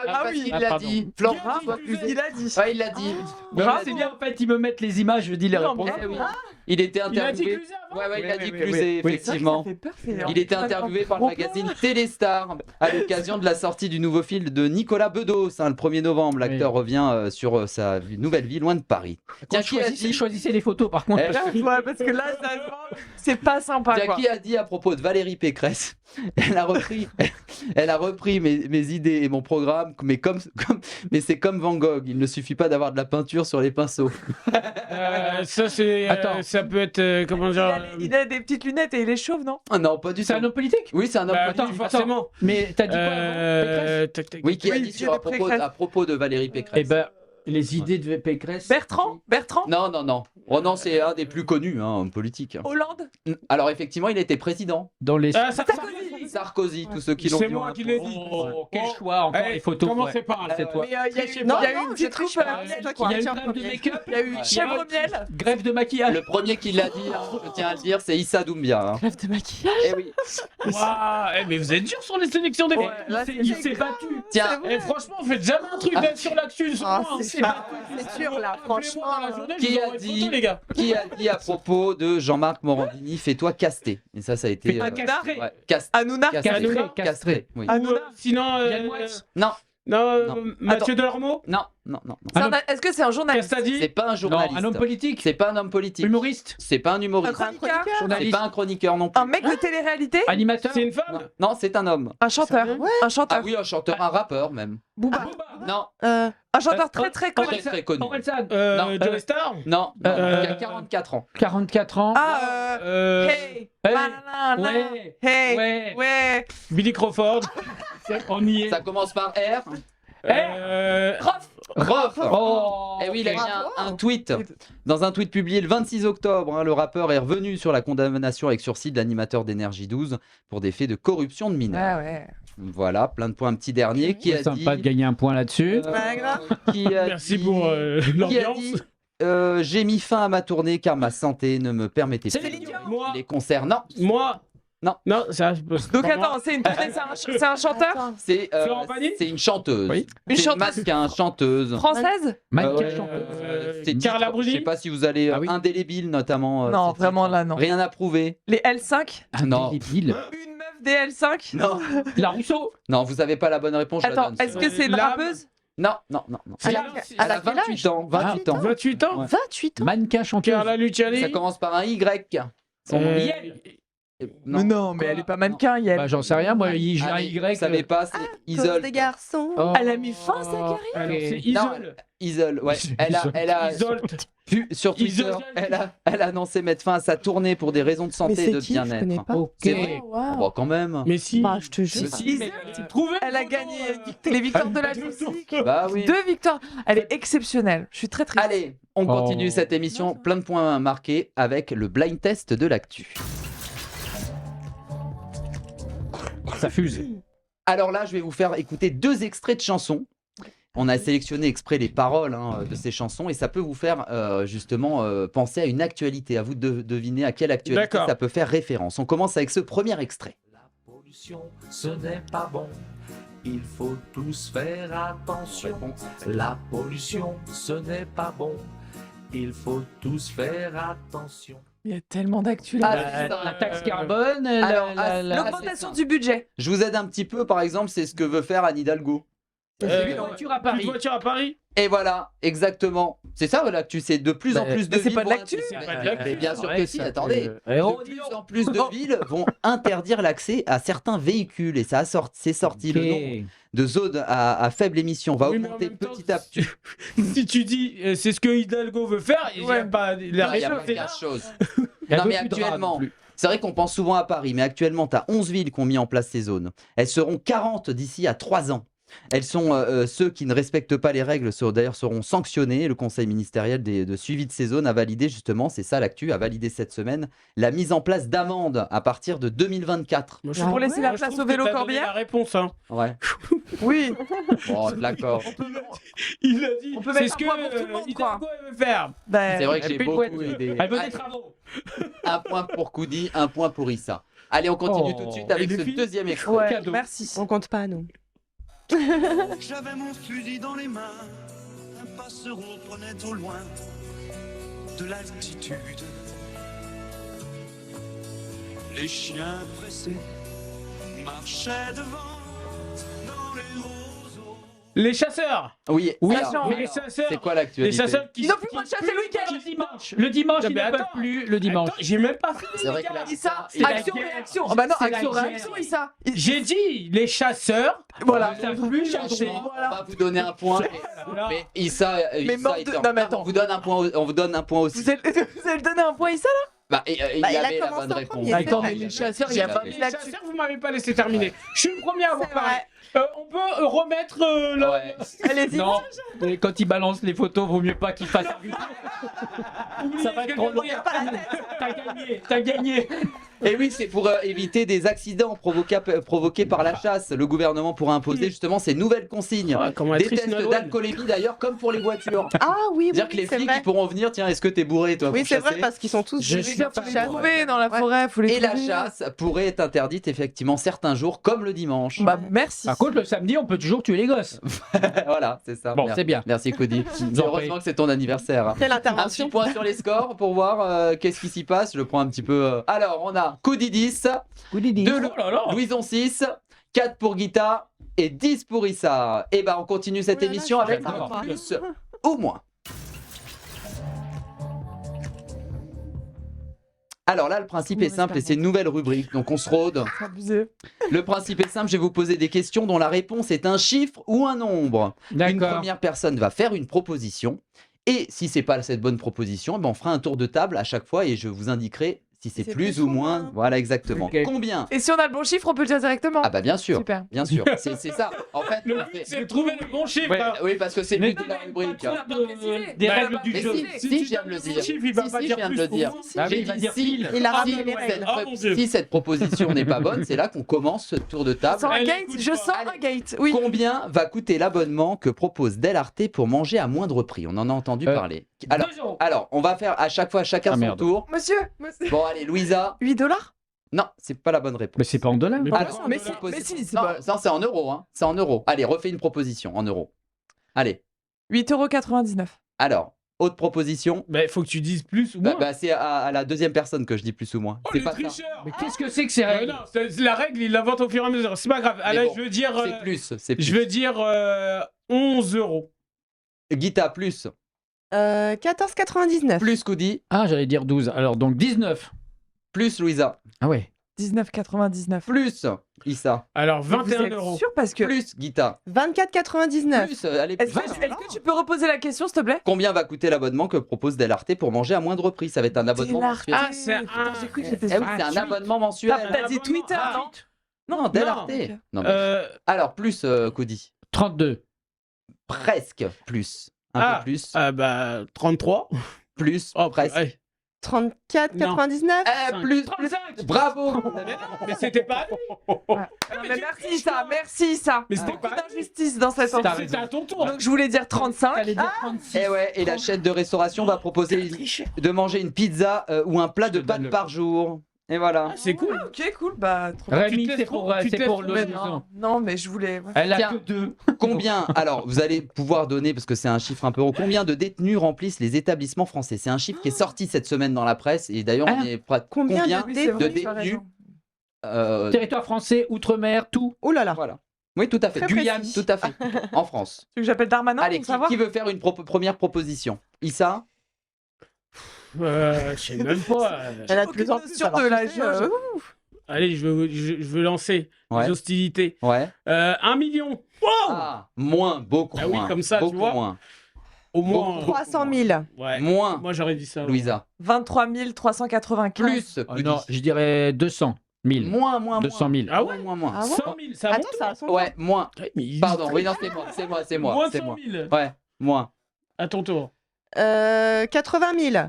Ah oui. il l'a pardon. dit. Florent, Qui a dit sois plus- Il a dit. Ouais, il l'a dit. Bravo, c'est bien en fait, ils me mettent les images, je dis les Non, réponses. bravo. Eh oui. Il était Il a dit interviewé. Cluzet avant. Ouais, il a dit oui, Cluzet, oui. effectivement. Ça fait peur, c'est- Il était interviewé par le magazine Téléstar à l'occasion de la sortie du nouveau film de Nicolas Bedos. Le 1er novembre, l'acteur revient sur sa nouvelle vie loin de Paris. Tiens, qui a dit Choisissez les photos par contre. Eh, Ouais, parce que là, c'est pas sympa. Tiens, Quoi. qui a dit à propos de Valérie Pécresse? Elle a repris mes idées et mon programme, mais c'est comme Van Gogh. Il ne suffit pas d'avoir de la peinture sur les pinceaux. Ça, c'est. Attends. Il Ça peut être. Comment a, dire. il a des petites lunettes et il est chauve, non? Ah non, pas du tout. C'est un homme politique. Oui, c'est un homme Bah, politique. attends, forcément. Mais t'as dit quoi avant Pécresse Oui, qui a Oui, dit qui sur, a à, des propos, Pécresse. à propos de Valérie Pécresse. Eh ben, les idées de Pécresse. Bertrand? Non. Oh non, c'est un des plus connus, homme politique. Hollande? Alors effectivement, il était président. Dans les. Ah, ça Sarkozy, tous ceux qui l'ont C'est vu. moi qui l'ai dit. Oh, quel choix encore Eh, les photos. Commencez par là. C'est toi. Mais il y a eu, Non, il y a eu non, une je petite triche coupe. pas. C'est toi qui Il y a as une un grève de premier. make-up. Il y a eu chèvre miel. Grève de maquillage. Le premier qui l'a dit, je tiens à le dire, c'est Issa Doumbia. Rêve de maquillage. Eh oui. Waouh, mais vous êtes dur sur les sélections des fois. là, Il s'est battu. Tiens, Et franchement, faites jamais un truc d'être sur l'actu. Ah, souvent, c'est c'est sûr là, franchement. Appelez-moi dans la journée, Qui je vous a envoie une dit- photo, les gars. qui a dit à propos de Jean-Marc Morandini, fais-toi caster. Et ça a été. Fais-toi castrer. Ouais, Hanouna? castré. Hanouna Castré, oui. Ou, sinon, Yann Moix. Non, Non, Non. Mathieu Delormeau. Non, non, non. non. C'est Est-ce que c'est un journaliste? Castadi. C'est pas un journaliste. un homme politique. C'est pas un homme politique. Humoriste. C'est pas un humoriste. Un chroniqueur? C'est Journaliste. pas un chroniqueur non plus. Un mec de télé-réalité? Animateur. C'est une femme. Non, c'est un homme. Un chanteur? Un chanteur? Ah oui, un chanteur, un rappeur même. Booba? Non, Un chanteur très très connu? très très connu. Orelsan. Non. Joe Star. Non, il y a 44 ans. 44 ans. Ah, Hey. hey! Banana. Ouais. Hey! Ouais. Ouais! Billy Crawford. On y est. Ça commence par R. Rof! Rof. Oh. Eh oui, il a mis un tweet. Dans un tweet publié le 26 octobre, hein, le rappeur est revenu sur la condamnation avec sursis de l'animateur d'Énergie 12 pour des faits de corruption de mineurs. Ouais, ouais. Voilà, plein de points. Un petit dernier qui a C'est sympa dit... de gagner un point là-dessus. Pas grave. qui a Merci dit- pour qui a l'ambiance. dit, j'ai mis fin à ma tournée car ma santé ne me permettait C'est plus. Céline Dion. Moi. Les concerts, non. Moi. Non. Non, ça. Donc attends, c'est une tournée, c'est un chanteur? C'est Florent Pagny. c'est une chanteuse. Oui. Une C'est chanteuse mannequin, chanteuse. Française? Mannequin Ouais, chanteuse. c'est Carla titre, Bruni. Je sais pas si vous allez Ah oui. indélébile notamment. Non, ces vraiment titres. là, non. Rien à prouver. Les L5? Non. Débile. Une meuf des L5? Non. La Rousseau. Non, vous avez pas la bonne réponse. je la Attends, donne, est-ce c'est que vrai. c'est une L'âme. rappeuse? Non, non, non, non. C'est- Elle a 28 ans. 28 ans. 28 ans. Ouais. 28 ans. Mannequin chanteuse. Carla Luciani. Ça commence par un Y. Son nom. Yel. Mais non, mais elle est pas mannequin, Yael. Bah, j'en sais rien, moi, j'ai un Allez, Y. vous savez pas, c'est Cause Isole. des garçons. Oh. Elle a mis fin à sa carrière. Alors, c'est Non, Isole. Isole, ouais. Elle a Isolte. sur Twitter, Isole. elle a annoncé mettre fin à sa tournée pour des raisons de Mais santé c'est et de qui? Je connais bien-être. pas. Ok. C'est vrai. Oh, wow. Bon, quand même. Mais si. Bah, je te jure. Si, mais c'est prouvé. Elle a gagné les victoires de la musique. Bah oui. 2 victoires. Elle est exceptionnelle. Je suis très triste. Allez, on continue Oh. cette émission. Plein de points marqués avec le blind test de l'actu. Ça fuse. Alors là, je vais vous faire écouter 2 extraits de chansons. On a sélectionné exprès les paroles de ces chansons et ça peut vous faire justement penser à une actualité. À vous de deviner à quelle actualité D'accord. ça peut faire référence. On commence avec ce premier extrait. La pollution, ce n'est pas bon. Il faut tous faire attention. La pollution, ce n'est pas bon. Il faut tous faire attention. Il y a tellement d'actu Ah, là. La taxe carbone. Alors, L'augmentation du budget. Je vous aide un petit peu, par exemple, c'est ce que veut faire Anne Hidalgo. Une voiture à Une Paris. voiture à Paris. Et voilà, exactement. C'est ça l'actu, c'est de plus en Bah, plus de mais c'est villes pas de vont l'actu. int- C'est pas de l'actu. Mais bien sûr Ouais, que si, ça attendez. peut- De plus en plus de villes vont interdire l'accès à certains véhicules et ça a c'est sorti. Le nombre de zones à faible émission va Oui, mais en augmenter même temps, petit à petit. Si tu dis c'est ce que Hidalgo veut faire, il n'y a Ouais. pas la Non, il y a réponse pas est là. 15 choses. Elle Non, veut mais plus de rats actuellement, non plus. c'est vrai qu'on pense souvent à Paris, mais actuellement, tu as 11 villes qui ont mis en place ces zones. Elles seront 40 d'ici à 3 ans. Elles sont ceux qui ne respectent pas les règles d'ailleurs seront sanctionnés. Le conseil ministériel de suivi de ces zones a validé justement, c'est ça l'actu, a validé cette semaine la mise en place d'amendes à partir de 2024. Moi, Pour laisser la moi, je place trouve au vélo que t'as donné Corbière. la réponse, hein. Ouais. Oui. Bon, d'accord. Il a dit. On peut C'est mettre ce un que point pour tout le monde, Hidalgo veut faire. Ben, C'est vrai que Elle j'ai fait une beaucoup boîte. aidé. Elle veut des Allez, travaux. un point pour Koudi, un point pour Issa. Allez, on continue tout de suite avec Et ce les filles deuxième extrait. ouais, cadeau. merci. On compte pas, nous. J'avais mon fusil dans les mains. Un passereau prenait au loin de l'altitude. Les chiens pressés marchaient devant dans les roseaux. Les chasseurs. Oui, Oui, alors, Jean. Mais les chasseurs. c'est quoi Les l'actualité? chasseurs qui. Ils n'ont plus le droit de chasser le week-end. Le dimanche. Le dimanche, Non, ils mais ne peuvent attends. plus. Le dimanche. Attends, j'ai même pas. C'est vrai que là, Issa, il a- action, guerre. réaction. Ah bah non, C'est la action, guerre. réaction, Issa. J'ai dit les chasseurs. Voilà. ne savent plus chasser. Franchement, on va vous donner un point. Voilà. Mais Issa, Mais mort de- non, mais attends. on vous donne un point, on vous donne un point aussi. Vous allez donner un point, Issa, là? Bah, il Bah, il a avait la commencé bonne en réponse. premier, Attends, c'est mais vrai. les chasseurs, il y a Tout à pas fait. mis Les là-dessus. chasseurs, vous m'avez pas laissé terminer. Je suis le premier à avoir C'est parlé. vrai. On peut remettre le. Ouais. Allez-y. Non, mais quand ils balancent les photos, vaut mieux pas qu'ils fassent. Ça va être trop long. T'as gagné. T'as gagné. Et oui, c'est pour éviter des accidents provoqués par la chasse. Le gouvernement pourra imposer justement ces nouvelles consignes. Ah, comment Des être triste, tests Nolwenn. d'alcoolémie d'ailleurs, comme pour les voitures. Ah oui, C'est-à-dire que les c'est flics vrai. ils pourront venir, tiens, est-ce que t'es bourré toi Oui, pour c'est chasser vrai, parce qu'ils sont tous Je bourrés. suis Ils pas chassent. Faut les trouver dans la forêt, faut les Et la trouver. chasse pourrait être interdite effectivement certains jours, comme le dimanche. Bah, merci. Par contre, le samedi, on peut toujours tuer les gosses. Voilà, c'est ça. Bon, Merci. c'est bien. Merci Cody. en Heureusement que c'est ton anniversaire. Quelle Un petit intervention. point sur les scores pour voir qu'est-ce qui s'y passe. Je le prends un petit peu. Alors, on a Cody 10, 2 Oh là là. Louison 6, 4 pour Guita, et 10 pour Issa. Et ben on continue cette Oh là là, émission je avec suis un d'accord. plus ou moins. Alors là, le principe est simple et c'est une nouvelle rubrique, donc on se rôde. C'est abusé. Le principe est simple, je vais vous poser des questions dont la réponse est un chiffre ou un nombre. Une D'accord. première personne va faire une proposition et si c'est pas cette bonne proposition, eh ben on fera un tour de table à chaque fois et je vous indiquerai si c'est plus ou moins. Voilà, exactement. Ok. Combien? Et si on a le bon chiffre, on peut le dire directement. Ah bah bien sûr, Super. bien sûr. C'est ça. En fait, Le on but, fait- c'est de trouver le bon chiffre. Ouais. hein. oui, parce que c'est le Mais but de la rubrique. pas précisé. Des Bah, règles du Mais jeu. si, tu je viens de le donnes le dire. chiffre, il va pas je dire viens de plus le ou dire. moins. Ah oui, J'ai il va dit dire si- pile. Il a si rappelé les cette règles. Oh, mon Dieu. si cette proposition n'est pas bonne, c'est là qu'on commence ce tour de table. Sans un Elle gate, écoute je pas. sens un gate. Oui. Combien va coûter l'abonnement que propose Del Arte pour manger à moindre prix? On en a entendu parler. 2 euros. Alors, on va faire à chaque fois chacun Ah, son merde. tour. Monsieur. Bon, allez, Louisa. 8 $? Non, c'est pas la bonne réponse. Mais c'est pas en dollars. Mais Alors, pourquoi mais on si, doit- propose- mais si, c'est non, pas- ça, c'est en euros. Hein. C'est en euros. Allez, refais une proposition en euros. Allez. 8,99 €. Alors, autre proposition. Bah, faut que tu dises plus ou moins. Bah, c'est à la deuxième personne que je dis plus ou moins. Oh, c'est les pas ça. tricheurs. Mais qu'est-ce que c'est que ces Mais règles? non, c'est la règle, il l'invente au fur et à mesure. C'est pas grave. Mais Allez, bon, je veux dire. C'est plus. C'est plus. Je veux dire 11 euros. Guita, plus. 14,99. Plus Koudi. Ah, j'allais dire 12. Alors donc 19. Plus Louisa. Ah ouais. 19,99 €. Plus Issa. Alors Vous 21 êtes euros. sûr parce que. Plus Guita. 24,99. Plus. Allez, Est-ce plus. que tu peux reposer la question, s'il te plaît? Combien va coûter l'abonnement que propose Del Arte pour manger à moindre prix? Ça va être un abonnement mensuel. Ah, c'est un- Putain, j'ai cru que j'étais Eh oui, sûre. c'est un abonnement mensuel. T'as dit Twitter, non? Non, Del Non. Arte. Ok. Non, mais- Euh, Alors, plus Koudi. 32. Presque plus. Un Ah. peu plus. bah 33. Plus. Oh, presque. ouais. 34,99. Plus. 35. Bravo. Mais c'était pas. Non, mais merci, ça. Merci, ça. Mais c'était Beaucoup pas. d'injustice dans cette T'as enquête. raison. C'était à ton tour. Donc, je voulais dire 35. T'allais dire 36. Et ouais, et la chaîne de restauration va proposer de manger une pizza ou un plat Je de te donne pâtes le- par jour. Et voilà. Ah, c'est cool. Ah, ok, cool. Bah, trop bien. Rémi, Tu te c'est laisses pour, trop- tu te c'est laisses pour trop- le. Non, non, mais je voulais. ouais. Elle a Tiens. que 2. Combien, alors vous allez pouvoir donner, parce que c'est un chiffre un peu haut, combien de détenus remplissent les établissements français? C'est un chiffre qui est sorti cette semaine dans la presse et d'ailleurs on Ah. est prêt. Combien de Oui, c'est vrai, de tu as détenus raison. Territoire français, outre-mer, tout. Oh là là. Voilà. Oui, tout à fait. Très Guyane, précis. tout à fait. En France. Tu veux que j'appelle Darmanin Allez, pour savoir? qui veut faire une première proposition? Issa? Je sais même pas. Elle a de Aucune plus en plus. notion alors de que la c'est, jauge. Allez, je veux lancer Ouais. les hostilités. Ouais. 1 million. Wow. Ah, moins, beaucoup Ah oui, moins. comme ça, tu beaucoup vois. moins. Au moins. 300 000. Ouais. Moins, Moi, j'aurais dit ça. Louisa. 23 395. Plus, Oh Koudi. non, je dirais 200 000. Moins. 200 000. Ah ouais. Moins. Ah ouais 100 000, ça Attends, monte. ça a son Ouais, moins. Mais il- Pardon, oui, non, c'est moi. Moins C'est 100 moi. 000. Ouais, moins. À ton tour. 80 000.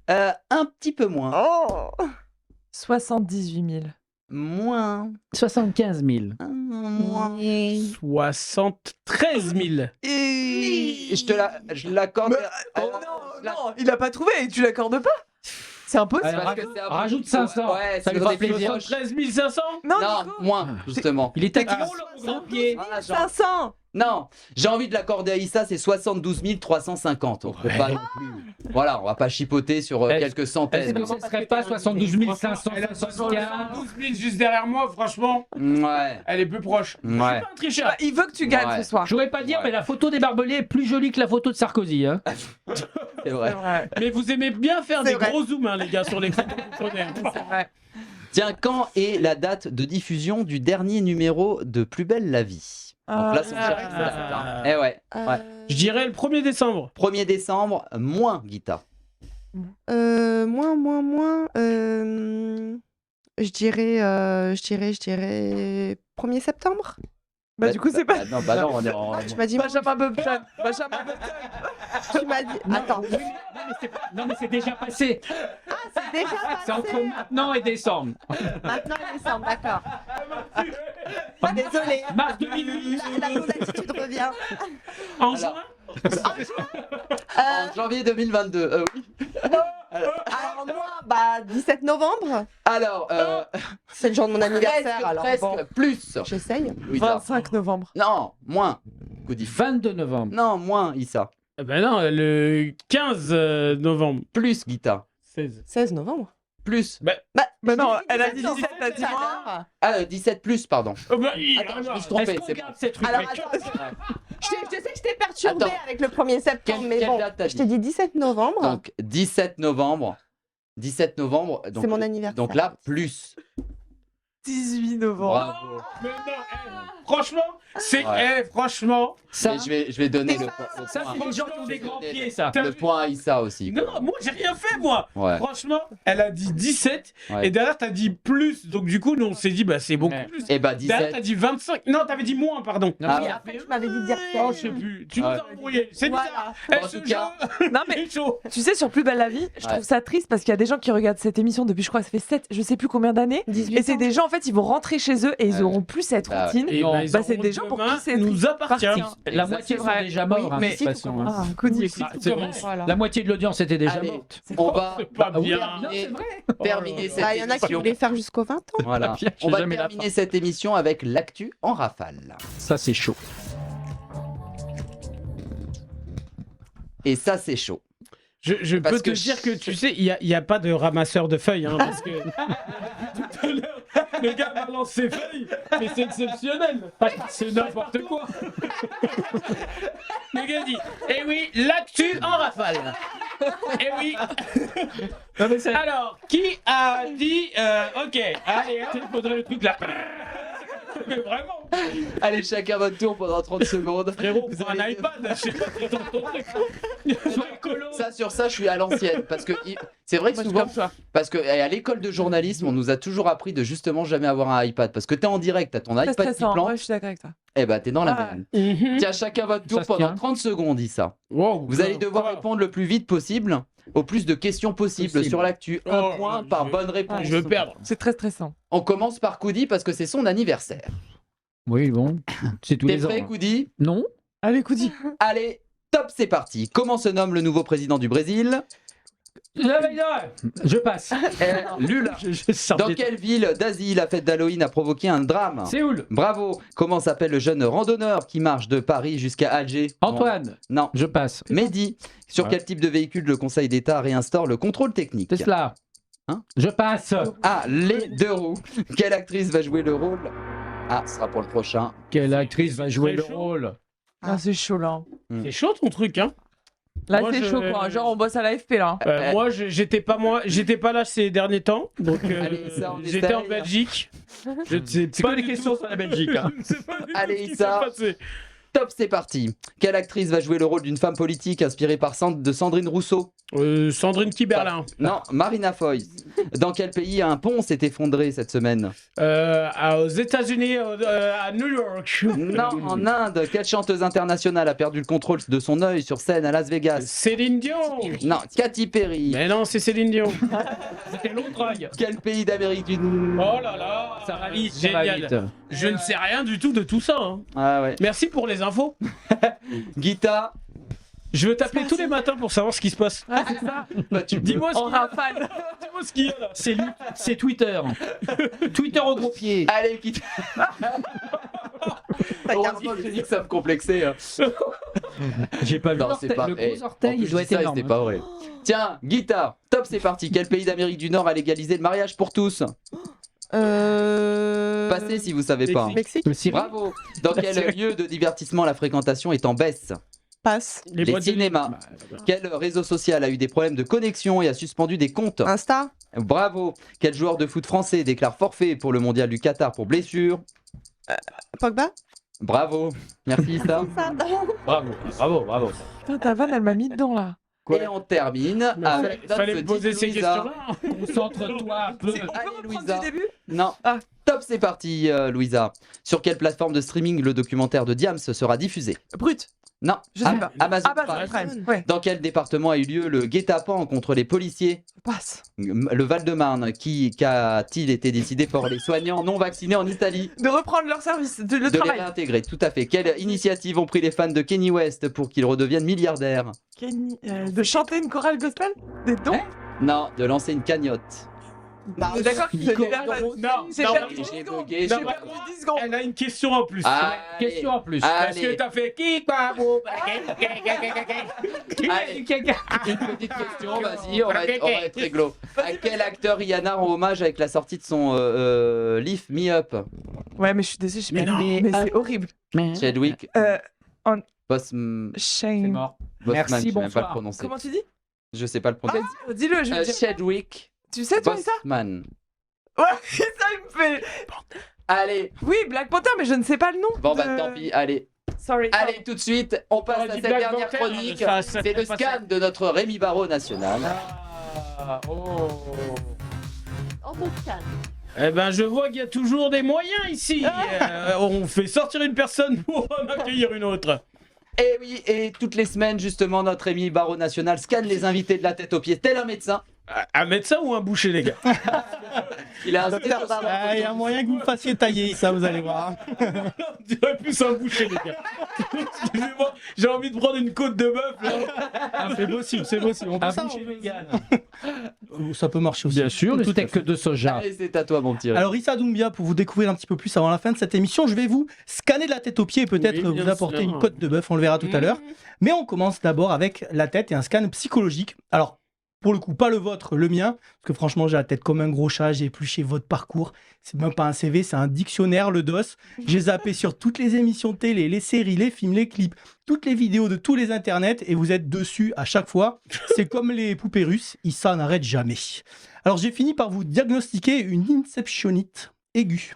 Un petit peu moins. Oh 78 000. Moins. 75 000. Moins. 73 000. Et je l'accorde. Oh non, il a pas trouvé et tu l'accordes pas. C'est impossible. Alors, parce que c'est un peu- rajoute 500. Ouais, Ça c'est lui fera des plus plaisir. proches. 73 500. Non, Non, Nico. moins, justement. Il est tatillon, Ah. là, mon grand pied. Voilà, 500. Non, j'ai envie de l'accorder à Issa, c'est 72 350. On peut pas non plus. Voilà, on va pas chipoter sur Eh, quelques Est-ce centaines. que ce serait pas 72 575? Elle a 72 000 juste derrière moi, franchement, Ouais, elle est plus proche. Je suis ouais. pas un tricheur. Il veut que tu gagnes Ouais. ce soir. Je voudrais pas dire, Ouais. mais la photo des barbelés est plus jolie que la photo de Sarkozy. Hein. C'est C'est vrai. vrai. Mais vous aimez bien faire C'est des vrai. gros zooms, hein, les gars, sur les photos que vous prenez. C'est vrai. Tiens, quand est la date de diffusion du dernier numéro de Plus belle la vie? Donc là, c'est cherche la date, hein. Eh ouais. Ouais. Je dirais le 1er décembre. 1er décembre, moins Guita. Moins. Je dirais 1er septembre. Bah, du coup, c'est pas. Non, on est en. Tu m'as dit. Benjamin Button. Benjamin Button. Tu m'as dit. Attends. Non, mais c'est déjà passé. Ah, c'est déjà C'est entre passé. maintenant et décembre. Maintenant, il décembre, d'accord. Désolé. Mars 2008. La bonne attitude revient. En Alors. juin. En janvier 2022. Oui. Alors, moi, 17 novembre. Alors, C'est le jour de mon anniversaire, alors presque, bon. plus. J'essaye. Louisa. 25 novembre. Non, moins. Goody. 22 novembre. Non, moins, Issa. Eh ben non, le 15 novembre. Plus, Guita. 16. 16 novembre. plus. Bah non, elle a dit 17, t'as dit moins. Ah, 17 plus, pardon. Attends, je me suis trompé. Est-ce qu'on C'est garde ces trucs Alors, mec attends, je sais que je t'ai perturbé Attends. avec le 1er septembre, mais Quelle bon, date t'as je t'ai dit 17 novembre. Donc 17 novembre. 17 novembre. Donc, C'est mon anniversaire. Donc là, plus. 18 novembre. Bravo. Mais non, franchement, c'est. Ouais. Franchement. Mais je vais donner le Ça, point. c'est des gens qui ont des grands pieds, ça. Le point à Issa aussi. quoi. Non, moi j'ai rien fait, moi. Ouais. Franchement, elle a dit 17 Ouais. et derrière t'as dit plus. Donc du coup, nous on s'est dit, bah c'est beaucoup Ouais. plus. Et bah Derrière 17. t'as dit 25. Non, t'avais dit moins, pardon. Ah Oui, ouais. après, tu m'avais dit 17. Oh, je sais plus. Tu nous Ouais. as embrouillé. C'est bizarre. Voilà. En Ce tout cas, jeu Non mais est chaud. tu sais, sur Plus belle la vie, je Ouais. trouve ça triste parce qu'il y a des gens qui regardent cette émission depuis, je crois que ça fait 7, je sais plus combien d'années. 18 Et c'est des gens, en fait, ils vont rentrer chez eux et ils Ouais. auront plus cette Ah ouais. routine. Et Non. bah, ils Bah, c'est auront des gens pour demain qui c'est nous appartient. parti. La moitié sont vrai. déjà morts, hein, mais de toute façon. hein. Ah, Cody, Si écoute. tout c'est commence. Voilà. La moitié de l'audience était déjà Allez, morte. on va C'est pas Bah oui, bien. non, c'est vrai. terminer cette Bah, il y en a qui émission. voulaient faire jusqu'aux 20 ans. Voilà. Pierre, je On sais va jamais la terminer cette émission avec l'actu en rafale. Ça, c'est chaud. Et ça, c'est chaud. Je Parce peux te que dire que tu sais, il y a pas de ramasseur de feuilles, hein, parce que tout à l'heure, le gars balance ses feuilles, mais c'est exceptionnel. C'est n'importe quoi. Le gars dit, eh oui, l'actu en rafale. Eh oui. Non, mais c'est- Alors, qui a dit, ok, allez, il faudrait le truc là. Mais vraiment, Allez, chacun votre tour pendant 30 secondes. frérot, Vous prends un allez- iPad, je sais pas si t'entends ton truc. Sois écolo. Ça, sur ça, je suis à l'ancienne. Parce que c'est vrai que souvent, parce que à l'école de journalisme, on nous a toujours appris de justement jamais avoir un iPad. Parce que t'es en direct, t'as ton Très iPad qui stressant. plante, Ouais, je suis d'accord avec toi. et bah t'es dans la Ah. merde. Mhm. Tiens, chacun votre tour Ça se pendant tient. 30 secondes, dit ça. Wow, Vous allez devoir répondre le plus vite possible, au plus de questions possibles Possible. sur l'actu. Un Oh, point je par vais- bonne réponse. Je veux perdre. C'est très stressant. On commence par Koudi parce que c'est son anniversaire. Oui, bon. C'est tous T'es les ans. prêt, hein. Koudi? Non. Allez, Cody. Allez, top, c'est parti. Comment se nomme le nouveau président du Brésil? Je passe. Lula. Dans quelle ville d'Asie la fête d'Halloween a provoqué un drame? Séoul. Bravo. Comment s'appelle le jeune randonneur qui marche de Paris jusqu'à Alger? Antoine. Non. Je passe. Mehdi. Sur Ouais. quel type de véhicule le Conseil d'État réinstaure le contrôle technique? Tesla. Hein Je passe. Ah, les deux roues. Quelle actrice va jouer le rôle? Ah, ce sera pour le prochain. Quelle actrice va jouer le Très chaud. rôle? Ah, c'est chaud là. C'est chaud ton truc, hein. Là, Moi, c'est je- chaud quoi. Genre, on bosse à l'AFP là. Moi, j'étais pas là ces derniers temps, donc Allez, ça, on j'étais en essaye. Belgique. Je ne sais C'est pas que des du questions tout- sur la Belgique. hein. Je ne sais pas du tout Allez, ce qui s'est ça. passé. Top, c'est parti. Quelle actrice va jouer le rôle d'une femme politique inspirée par de Sandrine Rousseau? Sandrine Kiberlin. Non, Marina Foïs. Dans quel pays un pont s'est effondré cette semaine? Aux États-Unis, à New York. Non, en Inde. Quelle chanteuse internationale a perdu le contrôle de son œil sur scène à Las Vegas? Céline Dion. Non, Katy Perry. Mais non, c'est Céline Dion. C'était Lontreuil. Quel pays d'Amérique du Nord? Oh là là. Ça va vite, ça va Génial. vite. Je ne sais rien du tout de tout ça. hein. Ah ouais. Merci pour les infos. Guita. Je veux t'appeler tous les matins pour savoir ce qui se passe. Ouais, c'est ça. Bah, tu peux. Dis-moi ce En qu'il y a. rafale. Dis-moi ce qu'il y a là. C'est Twitter. Twitter au gros pied. Allez, Guita. Heureusement que j'ai dit que ça me complexait. hein. J'ai pas vu. Non, c'est pas Le eh, gros orteil, en plus, il doit je être dis ça et énorme. c'était pas vrai. Tiens, Guita. Top, c'est parti. Quel pays d'Amérique du Nord a légalisé le mariage pour tous? Passez si vous savez pas. hein. Mexique. Le Syrie. Bravo. Dans quel lieu de divertissement la fréquentation est en baisse? Passe. Les boîtes de- cinémas. Quel réseau social a eu des problèmes de connexion et a suspendu des comptes? Insta. Bravo. Quel joueur de foot français déclare forfait pour le mondial du Qatar pour blessure? Pogba. Bravo. Merci, ça. Bravo, bravo, bravo. Putain, ta vanne, elle m'a mis dedans là. Et on termine Mais avec notre fallait me petite poser ces Louisa. questions-là. Concentre-toi un peu. Allez, reprendre Louisa. du début Non. Ah. Top, c'est parti, Louisa. Sur quelle plateforme de streaming le documentaire de Diams sera diffusé? Brut. Non. Je sais pas. Amazon Ah bah, Prime. c'est Prime. Ouais. Dans quel département a eu lieu le guet-apens contre les policiers? Passe. Le Val-de-Marne. Qu'a-t-il été décidé pour les soignants non vaccinés en Italie? De reprendre leur service, le De les travail. réintégrer, tout à fait. Quelle initiative ont pris les fans de Kanye West pour qu'il redevienne milliardaire? Kenny, de chanter une chorale gospel? Des dons? Non, de lancer une cagnotte. On est d'accord que Nico, j'ai perdu non, j'ai non, perdu non, 10 j'ai secondes. bugué, J'ai j'ai perdu 10 secondes. Elle a une question en plus. Allez. Question en plus. Est-ce que Allez, t'as fait qui quoi bon allez. Une petite question, vas-y, on va être réglo. À quel acteur Rihanna rend hommage avec la sortie de son Lift Me Up? Ouais, mais je suis désolée, je sais Mais pas. non. Mais c'est horrible. Chadwick Shane. C'est mort. Bossman, Merci, je sais même pas le bonsoir. prononcer. Comment tu dis? Je sais pas le prononcer. Dis-le, je veux dire. Chadwick Tu sais, toi, ça? Bossman. Ouais, ça, il me fait. Allez, Oui, Black Panther, mais je ne sais pas le nom. bon bah tant pis, allez. Sorry. Allez, tout de suite, on passe T'aurais à dit cette Black dernière Panther, chronique. ça C'est le serait scan de notre Rémi Barreau national. Ah, oh. Eh ben, je vois qu'il y a toujours des moyens ici. On fait sortir une personne pour en accueillir une autre. Et oui, et toutes les semaines, justement, notre Rémi Barreau national scanne les invités de la tête aux pieds, tel un médecin. Un médecin ou un boucher, les gars? Il a un stéthoscope. Il y a moyen que vous me fassiez tailler ça, vous allez voir. On dirait plus un boucher, les gars. Excusez-moi, j'ai envie de prendre une côte de bœuf. Là. C'est possible, c'est possible. On peut Un ça, boucher on peut- vegan. Ça peut marcher aussi. Bien sûr, le Tout à steak fait. de soja. Allez, c'est à toi, mon petit Rémi. Alors Issa Doumbia, pour vous découvrir un petit peu plus avant la fin de cette émission, je vais vous scanner de la tête aux pieds et peut-être Oui, bien vous apporter sûr. une côte de bœuf, on le verra tout à l'heure. Mais on commence d'abord avec la tête et un scan psychologique. Alors, pour le coup, pas le vôtre, le mien, parce que franchement, j'ai la tête comme un gros chat, j'ai épluché votre parcours. C'est même pas un CV, c'est un dictionnaire, le DOS. J'ai zappé sur toutes les émissions de télé, les séries, les films, les clips, toutes les vidéos de tous les internets et vous êtes dessus à chaque fois. C'est comme les poupées russes, Issa n'arrête jamais. Alors, j'ai fini par vous diagnostiquer une inceptionnite aiguë.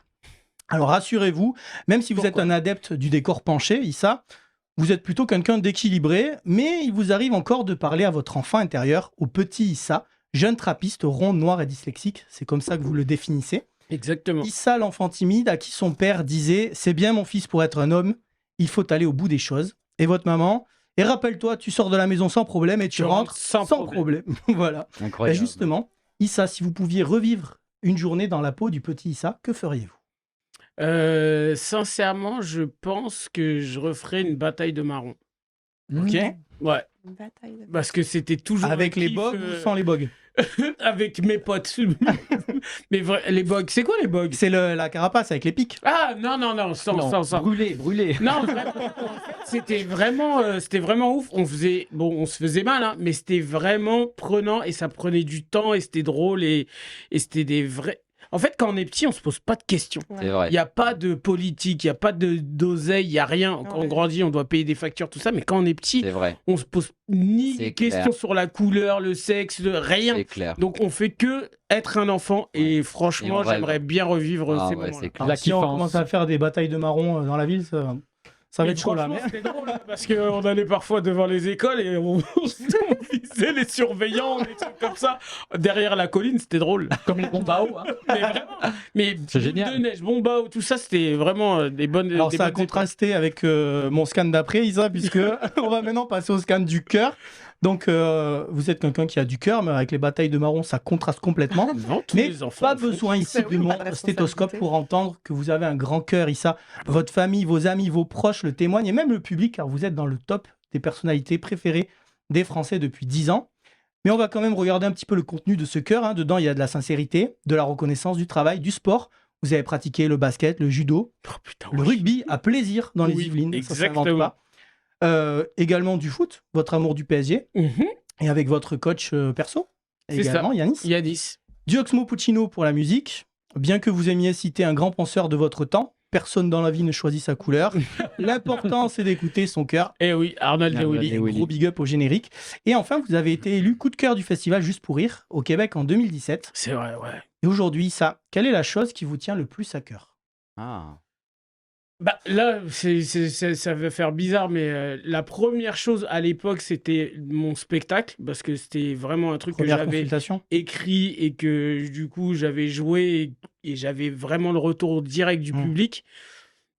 Alors, rassurez-vous, même si vous êtes un adepte du décor penché, Issa, vous êtes plutôt quelqu'un d'équilibré, mais il vous arrive encore de parler à votre enfant intérieur, au petit Issa, jeune trappiste rond, noir et dyslexique. C'est comme ça que vous le définissez. Exactement. Issa, l'enfant timide, à qui son père disait « C'est bien mon fils pour être un homme, il faut aller au bout des choses. » Et votre maman « Et rappelle-toi, tu sors de la maison sans problème et tu rentres sans problème. » Voilà. Et Incroyable. justement, Issa, si vous pouviez revivre une journée dans la peau du petit Issa, que feriez-vous? Sincèrement, je pense que je referais une bataille de marron. Ok. Ouais, Une bataille de... parce que c'était toujours Avec un les kiff, bogs ou sans les bogs? avec mes potes. Mais les bogs, c'est quoi les bogs? C'est la carapace avec les pics. Ah non, sans. Brûlé. Non, vraiment, c'était vraiment ouf. On se faisait mal, hein, mais c'était vraiment prenant et ça prenait du temps et c'était drôle et c'était des vrais. En fait, quand on est petit, on se pose pas de questions. C'est vrai. Il n'y a pas de politique, il n'y a pas d'oseille, il n'y a rien. Quand on grandit, on doit payer des factures, tout ça. Mais quand on est petit, C'est vrai. on se pose ni C'est des clair. questions sur la couleur, le sexe, rien. C'est clair. Donc on fait que être un enfant. Et franchement, Et on rêve. j'aimerais bien revivre Ah ces ouais, moments-là. c'est clair. Alors, si on commence à faire des batailles de marrons dans la ville, ça va Mais être chaud là. franchement, Mais... c'était drôle hein, parce qu'on allait parfois devant les écoles et on visait les surveillants, des trucs comme ça. Derrière la colline, c'était drôle. Comme les Bombao. Hein. Mais vraiment. Mais C'est génial. de neige, Bombao, tout ça, c'était vraiment des bonnes. Alors des ça a bonnes contrasté avec mon scan d'après, Isa, puisque on va maintenant passer au scan du cœur. Donc vous êtes quelqu'un qui a du cœur, mais avec les batailles de marron, ça contraste complètement. Non, tous Mais les enfants. pas le font. besoin ici Oui, de mon pas de stéthoscope responsabilité. pour entendre que vous avez un grand cœur, Issa. Votre famille, vos amis, vos proches le témoignent, et même le public, car vous êtes dans le top des personnalités préférées des Français depuis 10 ans. Mais on va quand même regarder un petit peu le contenu de ce cœur. Hein. Dedans, il y a de la sincérité, de la reconnaissance, du travail, du sport. Vous avez pratiqué le basket, le judo, Oh, putain, le oui. rugby à plaisir dans les Oui, Yvelines. Ça s'invente exactement. pas. Également du foot, votre amour du PSG, Mhm. et avec votre coach perso, C'est également ça. Yanis. Yanis. Giacomo Puccino pour la musique. Bien que vous aimiez citer un grand penseur de votre temps, personne dans la vie ne choisit sa couleur. L'important, c'est d'écouter son cœur. Eh oui, Arnold et Arnold Willy. et Willy. Gros big up au générique. Et enfin, vous avez été élu coup de cœur du festival Juste pour rire au Québec en 2017. C'est vrai, ouais. Et aujourd'hui, ça, quelle est la chose qui vous tient le plus à cœur? Ah. Bah là, ça va faire bizarre, mais la première chose à l'époque, c'était mon spectacle, parce que c'était vraiment un truc que Première j'avais consultation? écrit et que du coup j'avais joué et j'avais vraiment le retour direct du public.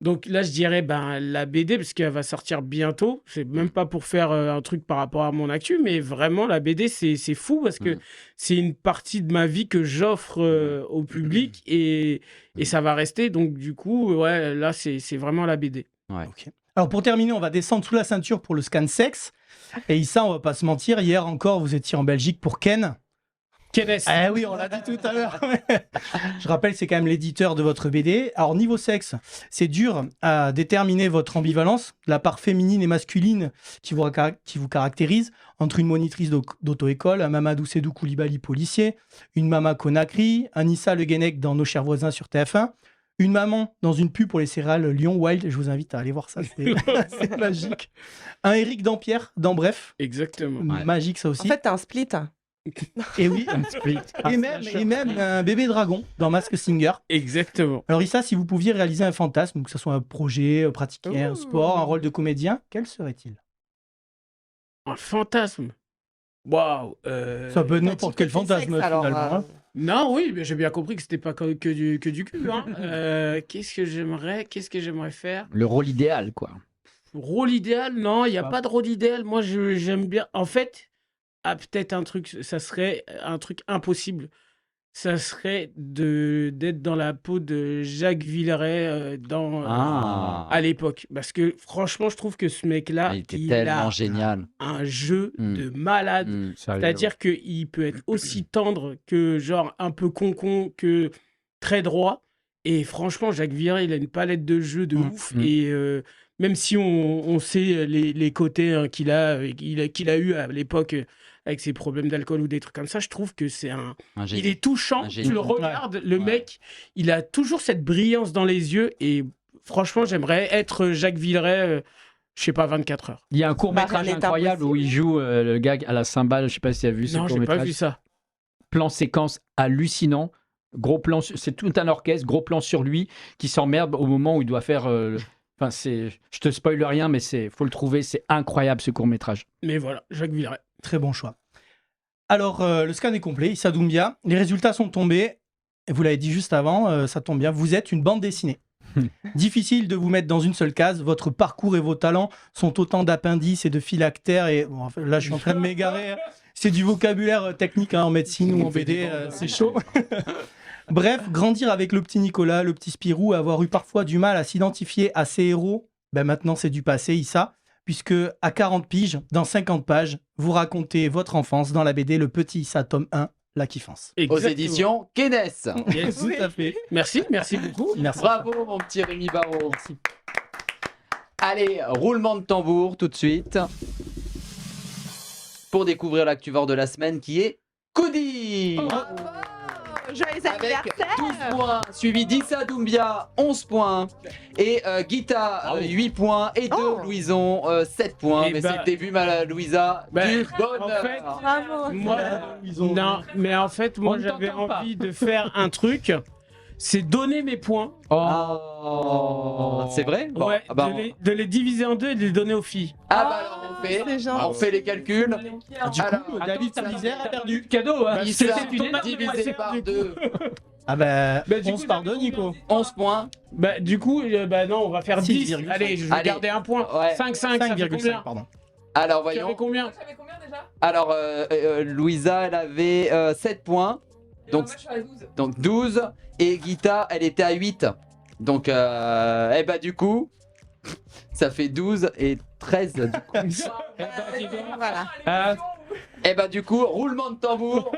Donc là, je dirais la BD, parce qu'elle va sortir bientôt. C'est même pas pour faire un truc par rapport à mon actu, mais vraiment, la BD, c'est fou parce que c'est une partie de ma vie que j'offre au public et ça va rester. Donc du coup, ouais, là, c'est vraiment la BD. Ouais. Ok. Alors pour terminer, on va descendre sous la ceinture pour le scan sexe. Et Issa, on va pas se mentir, hier encore, vous étiez en Belgique pour Ken. Kenneth. Ah oui, on l'a dit tout à l'heure. Je rappelle, c'est quand même l'éditeur de votre BD. Alors, niveau sexe, c'est dur à déterminer votre ambivalence, la part féminine et masculine qui vous caractérise, entre une monitrice d'auto-école, un Mamadou Sédou Koulibaly policier, une Mama Conakry, un Issa Le Guenec dans Nos chers voisins sur TF1, une maman dans une pub pour les céréales Lyon Wild. Je vous invite à aller voir ça, c'est magique. Un Éric Dampierre dans Bref. Exactement. Magique, ça aussi. En fait, t'as un split. Et oui, et même un bébé dragon dans Mask Singer. Exactement. Alors Issa, si vous pouviez réaliser un fantasme, que ce soit un projet, pratiquer un sport, un rôle de comédien, quel serait-il? Un fantasme. Waouh. Ça peut être n'importe quel fantasme finalement. Hein. Non, oui, mais j'ai bien compris que c'était pas que du cul. Hein. Qu'est-ce que j'aimerais faire? Le rôle idéal, quoi. Rôle idéal? Non, il n'y a pas de rôle idéal. Moi, j'aime bien. En fait, peut-être un truc, ça serait un truc impossible. Ça serait d'être dans la peau de Jacques Villeray à l'époque. Parce que franchement, je trouve que ce mec-là, Il était tellement génial. un jeu de malade. C'est-à-dire qu'il peut être aussi tendre que genre un peu con, que très droit. Et franchement, Jacques Villeray, il a une palette de jeux de ouf. Et même si on sait les côtés qu'il a eu à l'époque avec ses problèmes d'alcool ou des trucs comme ça, je trouve que c'est il est touchant. Tu le regardes, le mec, il a toujours cette brillance dans les yeux. Et franchement, j'aimerais être Jacques Villeray, je sais pas, 24 heures. Il y a un court-métrage incroyable où il joue le gars à la cymbale, je sais pas si tu as vu ce court-métrage. Non, j'ai pas vu ça. Plan séquence hallucinant. Gros plan, c'est tout un orchestre, gros plan sur lui qui s'emmerde au moment où il doit faire. Enfin, je te spoil rien, mais faut le trouver, c'est incroyable ce court-métrage. Mais voilà, Jacques Villeray. Très bon choix. Alors, le scan est complet, Issa Doumbia. Les résultats sont tombés. Et vous l'avez dit juste avant, ça tombe bien. Vous êtes une bande dessinée. Difficile de vous mettre dans une seule case. Votre parcours et vos talents sont autant d'appendices et de phylactères. Et bon, là, je suis en train de m'égarer. C'est du vocabulaire technique en médecine ou en BD. C'est chaud. Bref, grandir avec le petit Nicolas, le petit Spirou, avoir eu parfois du mal à s'identifier à ses héros, maintenant c'est du passé, Issa, puisque à 40 piges, dans 50 pages, vous racontez votre enfance dans la BD Le Petit Issa, tome 1, La Kiffance. Aux éditions Kennes. Yes, tout à fait. Merci beaucoup. Merci. Bravo mon petit Rémi Barraud. Merci. Allez, roulement de tambour tout de suite. Pour découvrir l'actuvore de la semaine qui est Cody. Joyeux Avec anniversaire. 12 points, suivi d'Issa Doumbia, 11 points, et Guita, 8 points, et Louison, 7 points. Et mais c'est le début, ma Louisa, du bonheur. En fait, Bravo. moi, j'avais envie de faire un truc, c'est donner mes points. Oh, c'est vrai? Bon, Ouais, de les diviser en deux et de les donner aux filles. Ah bah alors on fait les calculs. Du coup, David Falizer a perdu. Cadeau, hein. Il sera divisé par 2. Ah bah, du on coup, se pardonne, Nico. 11 points. Du coup, non, on va faire 10. Allez, je vais garder un point. Ouais. 5, ça fait combien? Pardon. Alors Tu avais voyons. combien? J'avais combien déjà? Alors Louisa, elle avait 7 points. Donc, Moi, je suis à 12. donc 12. Et Guita, elle était à 8. Donc, du coup, ça fait 12 et 13. Du coup. Voilà. Du coup, roulement de tambour.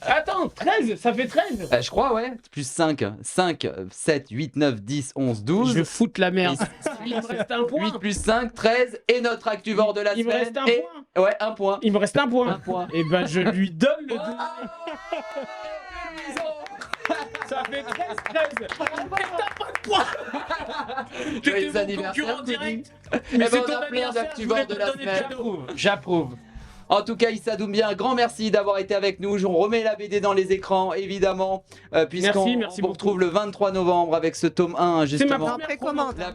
Attends, 13, ça fait 13. Je crois, ouais. Plus 5. 5, 7, 8, 9, 10, 11, 12. Je vais foutre la merde. Il me reste un point. 8 plus 5, 13. Et notre actuvore de la Il me semaine. reste un est- point. Ouais, un point. Il me reste un point. Un point. Et je lui donne le Ça fait 13. Et t'as pas de point. Joyeux J'étais mon anniversaire, concurrent direct. Eh Mais ben, c'est on ton a plein anniversaire, je d'actuvores voulais de te la donner le semaine. cadeau. J'approuve. En tout cas, Issa Doumbia, un grand merci d'avoir été avec nous. On remet la BD dans les écrans, évidemment, puisqu'on Merci vous retrouve le 23 novembre avec ce tome 1, C'est ma justement. première précommande. La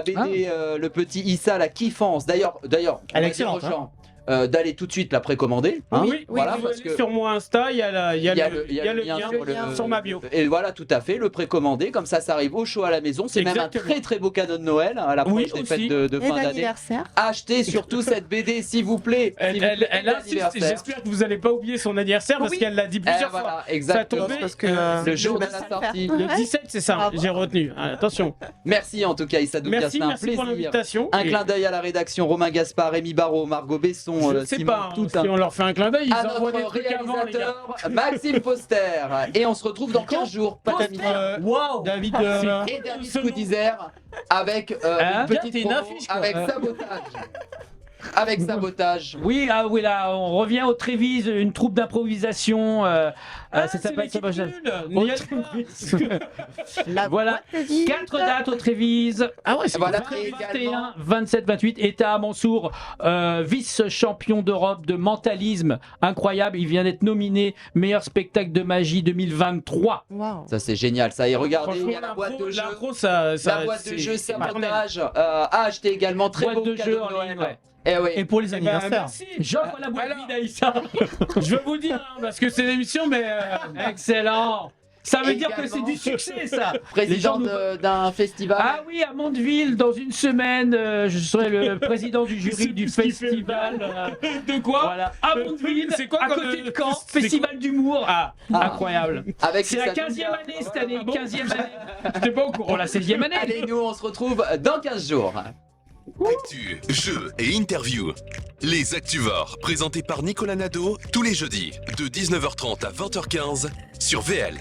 BD, le petit Issa, la kiffance. D'ailleurs, on Elle est va dire excellente, aux gens d'aller tout de suite la précommander. hein. Oui, voilà, oui, parce que sur mon Insta, il y a le lien sur sur ma bio. Et voilà, tout à fait, le précommander, comme ça arrive au chaud à la maison. C'est même un Exactement. très très beau cadeau de Noël à l'approche Oui, des aussi. fêtes de Et fin d'année. d'anniversaire. Achetez surtout cette BD, s'il vous plaît. S'il vous plaît, Elle insiste, d'anniversaire. j'espère que vous n'allez pas oublier son anniversaire parce Oui. qu'elle l'a dit plusieurs fois. Voilà, exactement. tombait, parce que Le jour de je la vais pas le sortie. faire. Le 17, c'est ça, Bravo. j'ai retenu. Attention. Merci en tout cas, Issa Doumbia, Merci c'était un pour plaisir. l'invitation. Un Et- clin d'œil à la rédaction, Romain Gaspard, Rémi Barraud, Margot Besson, sont Je sais Simon, pas, hein, tout si on leur fait un clin d'œil, ils à envoient des notre trucs avant, les gars. réalisateur Maxime Foster. Et on se retrouve dans 15 jours. Peut-être Waouh David. Et David Scoudizer avec Hein une petite T'es une promo affiche, quoi. avec sabotage. Avec sabotage. Oui, oui, là, on revient au Trévise, une troupe d'improvisation. ça s'appelle Sabotage. Au Trévise. Voilà, 4 dates au Trévise. Ah ouais, c'est Voilà, 20, et 21, également 27, 28. Et t'as Mansour, vice-champion d'Europe de mentalisme. Incroyable, il vient d'être nominé meilleur spectacle de magie 2023. Waouh. Ça c'est génial. Ça et regardez, il y a la Franchement, boîte de jeu. l'impro, ça, La boîte de jeu sabotage à acheter également. Très Boîte beau de cadeau jeu de en Noël. ligne, ouais. Eh oui. Et pour les Eh ben, anniversaires. merci. J'offre la boîte Alors, vide à Issa. je veux vous dire, hein, parce que c'est l'émission, mais Excellent. Ça veut dire que c'est Également. du succès, ça. Les Président gens nous- d'un festival. Ah oui, à Mondeville, dans une semaine, je serai le président du jury du festival. de quoi Voilà, à Mondeville, C'est quoi à comme, côté de Caen, c'est festival d'humour. Ah, incroyable. Avec C'est la Issa 15e Doumbia. année cette année, Ah bon 15e année. J'étais pas au courant. Pour la 16e année. Allez, nous on se retrouve dans 15 jours. Actu, jeux et interviews. Les Actuvores, présentés par Nicolas Nadeau, tous les jeudis, de 19h30 à 20h15 sur VL.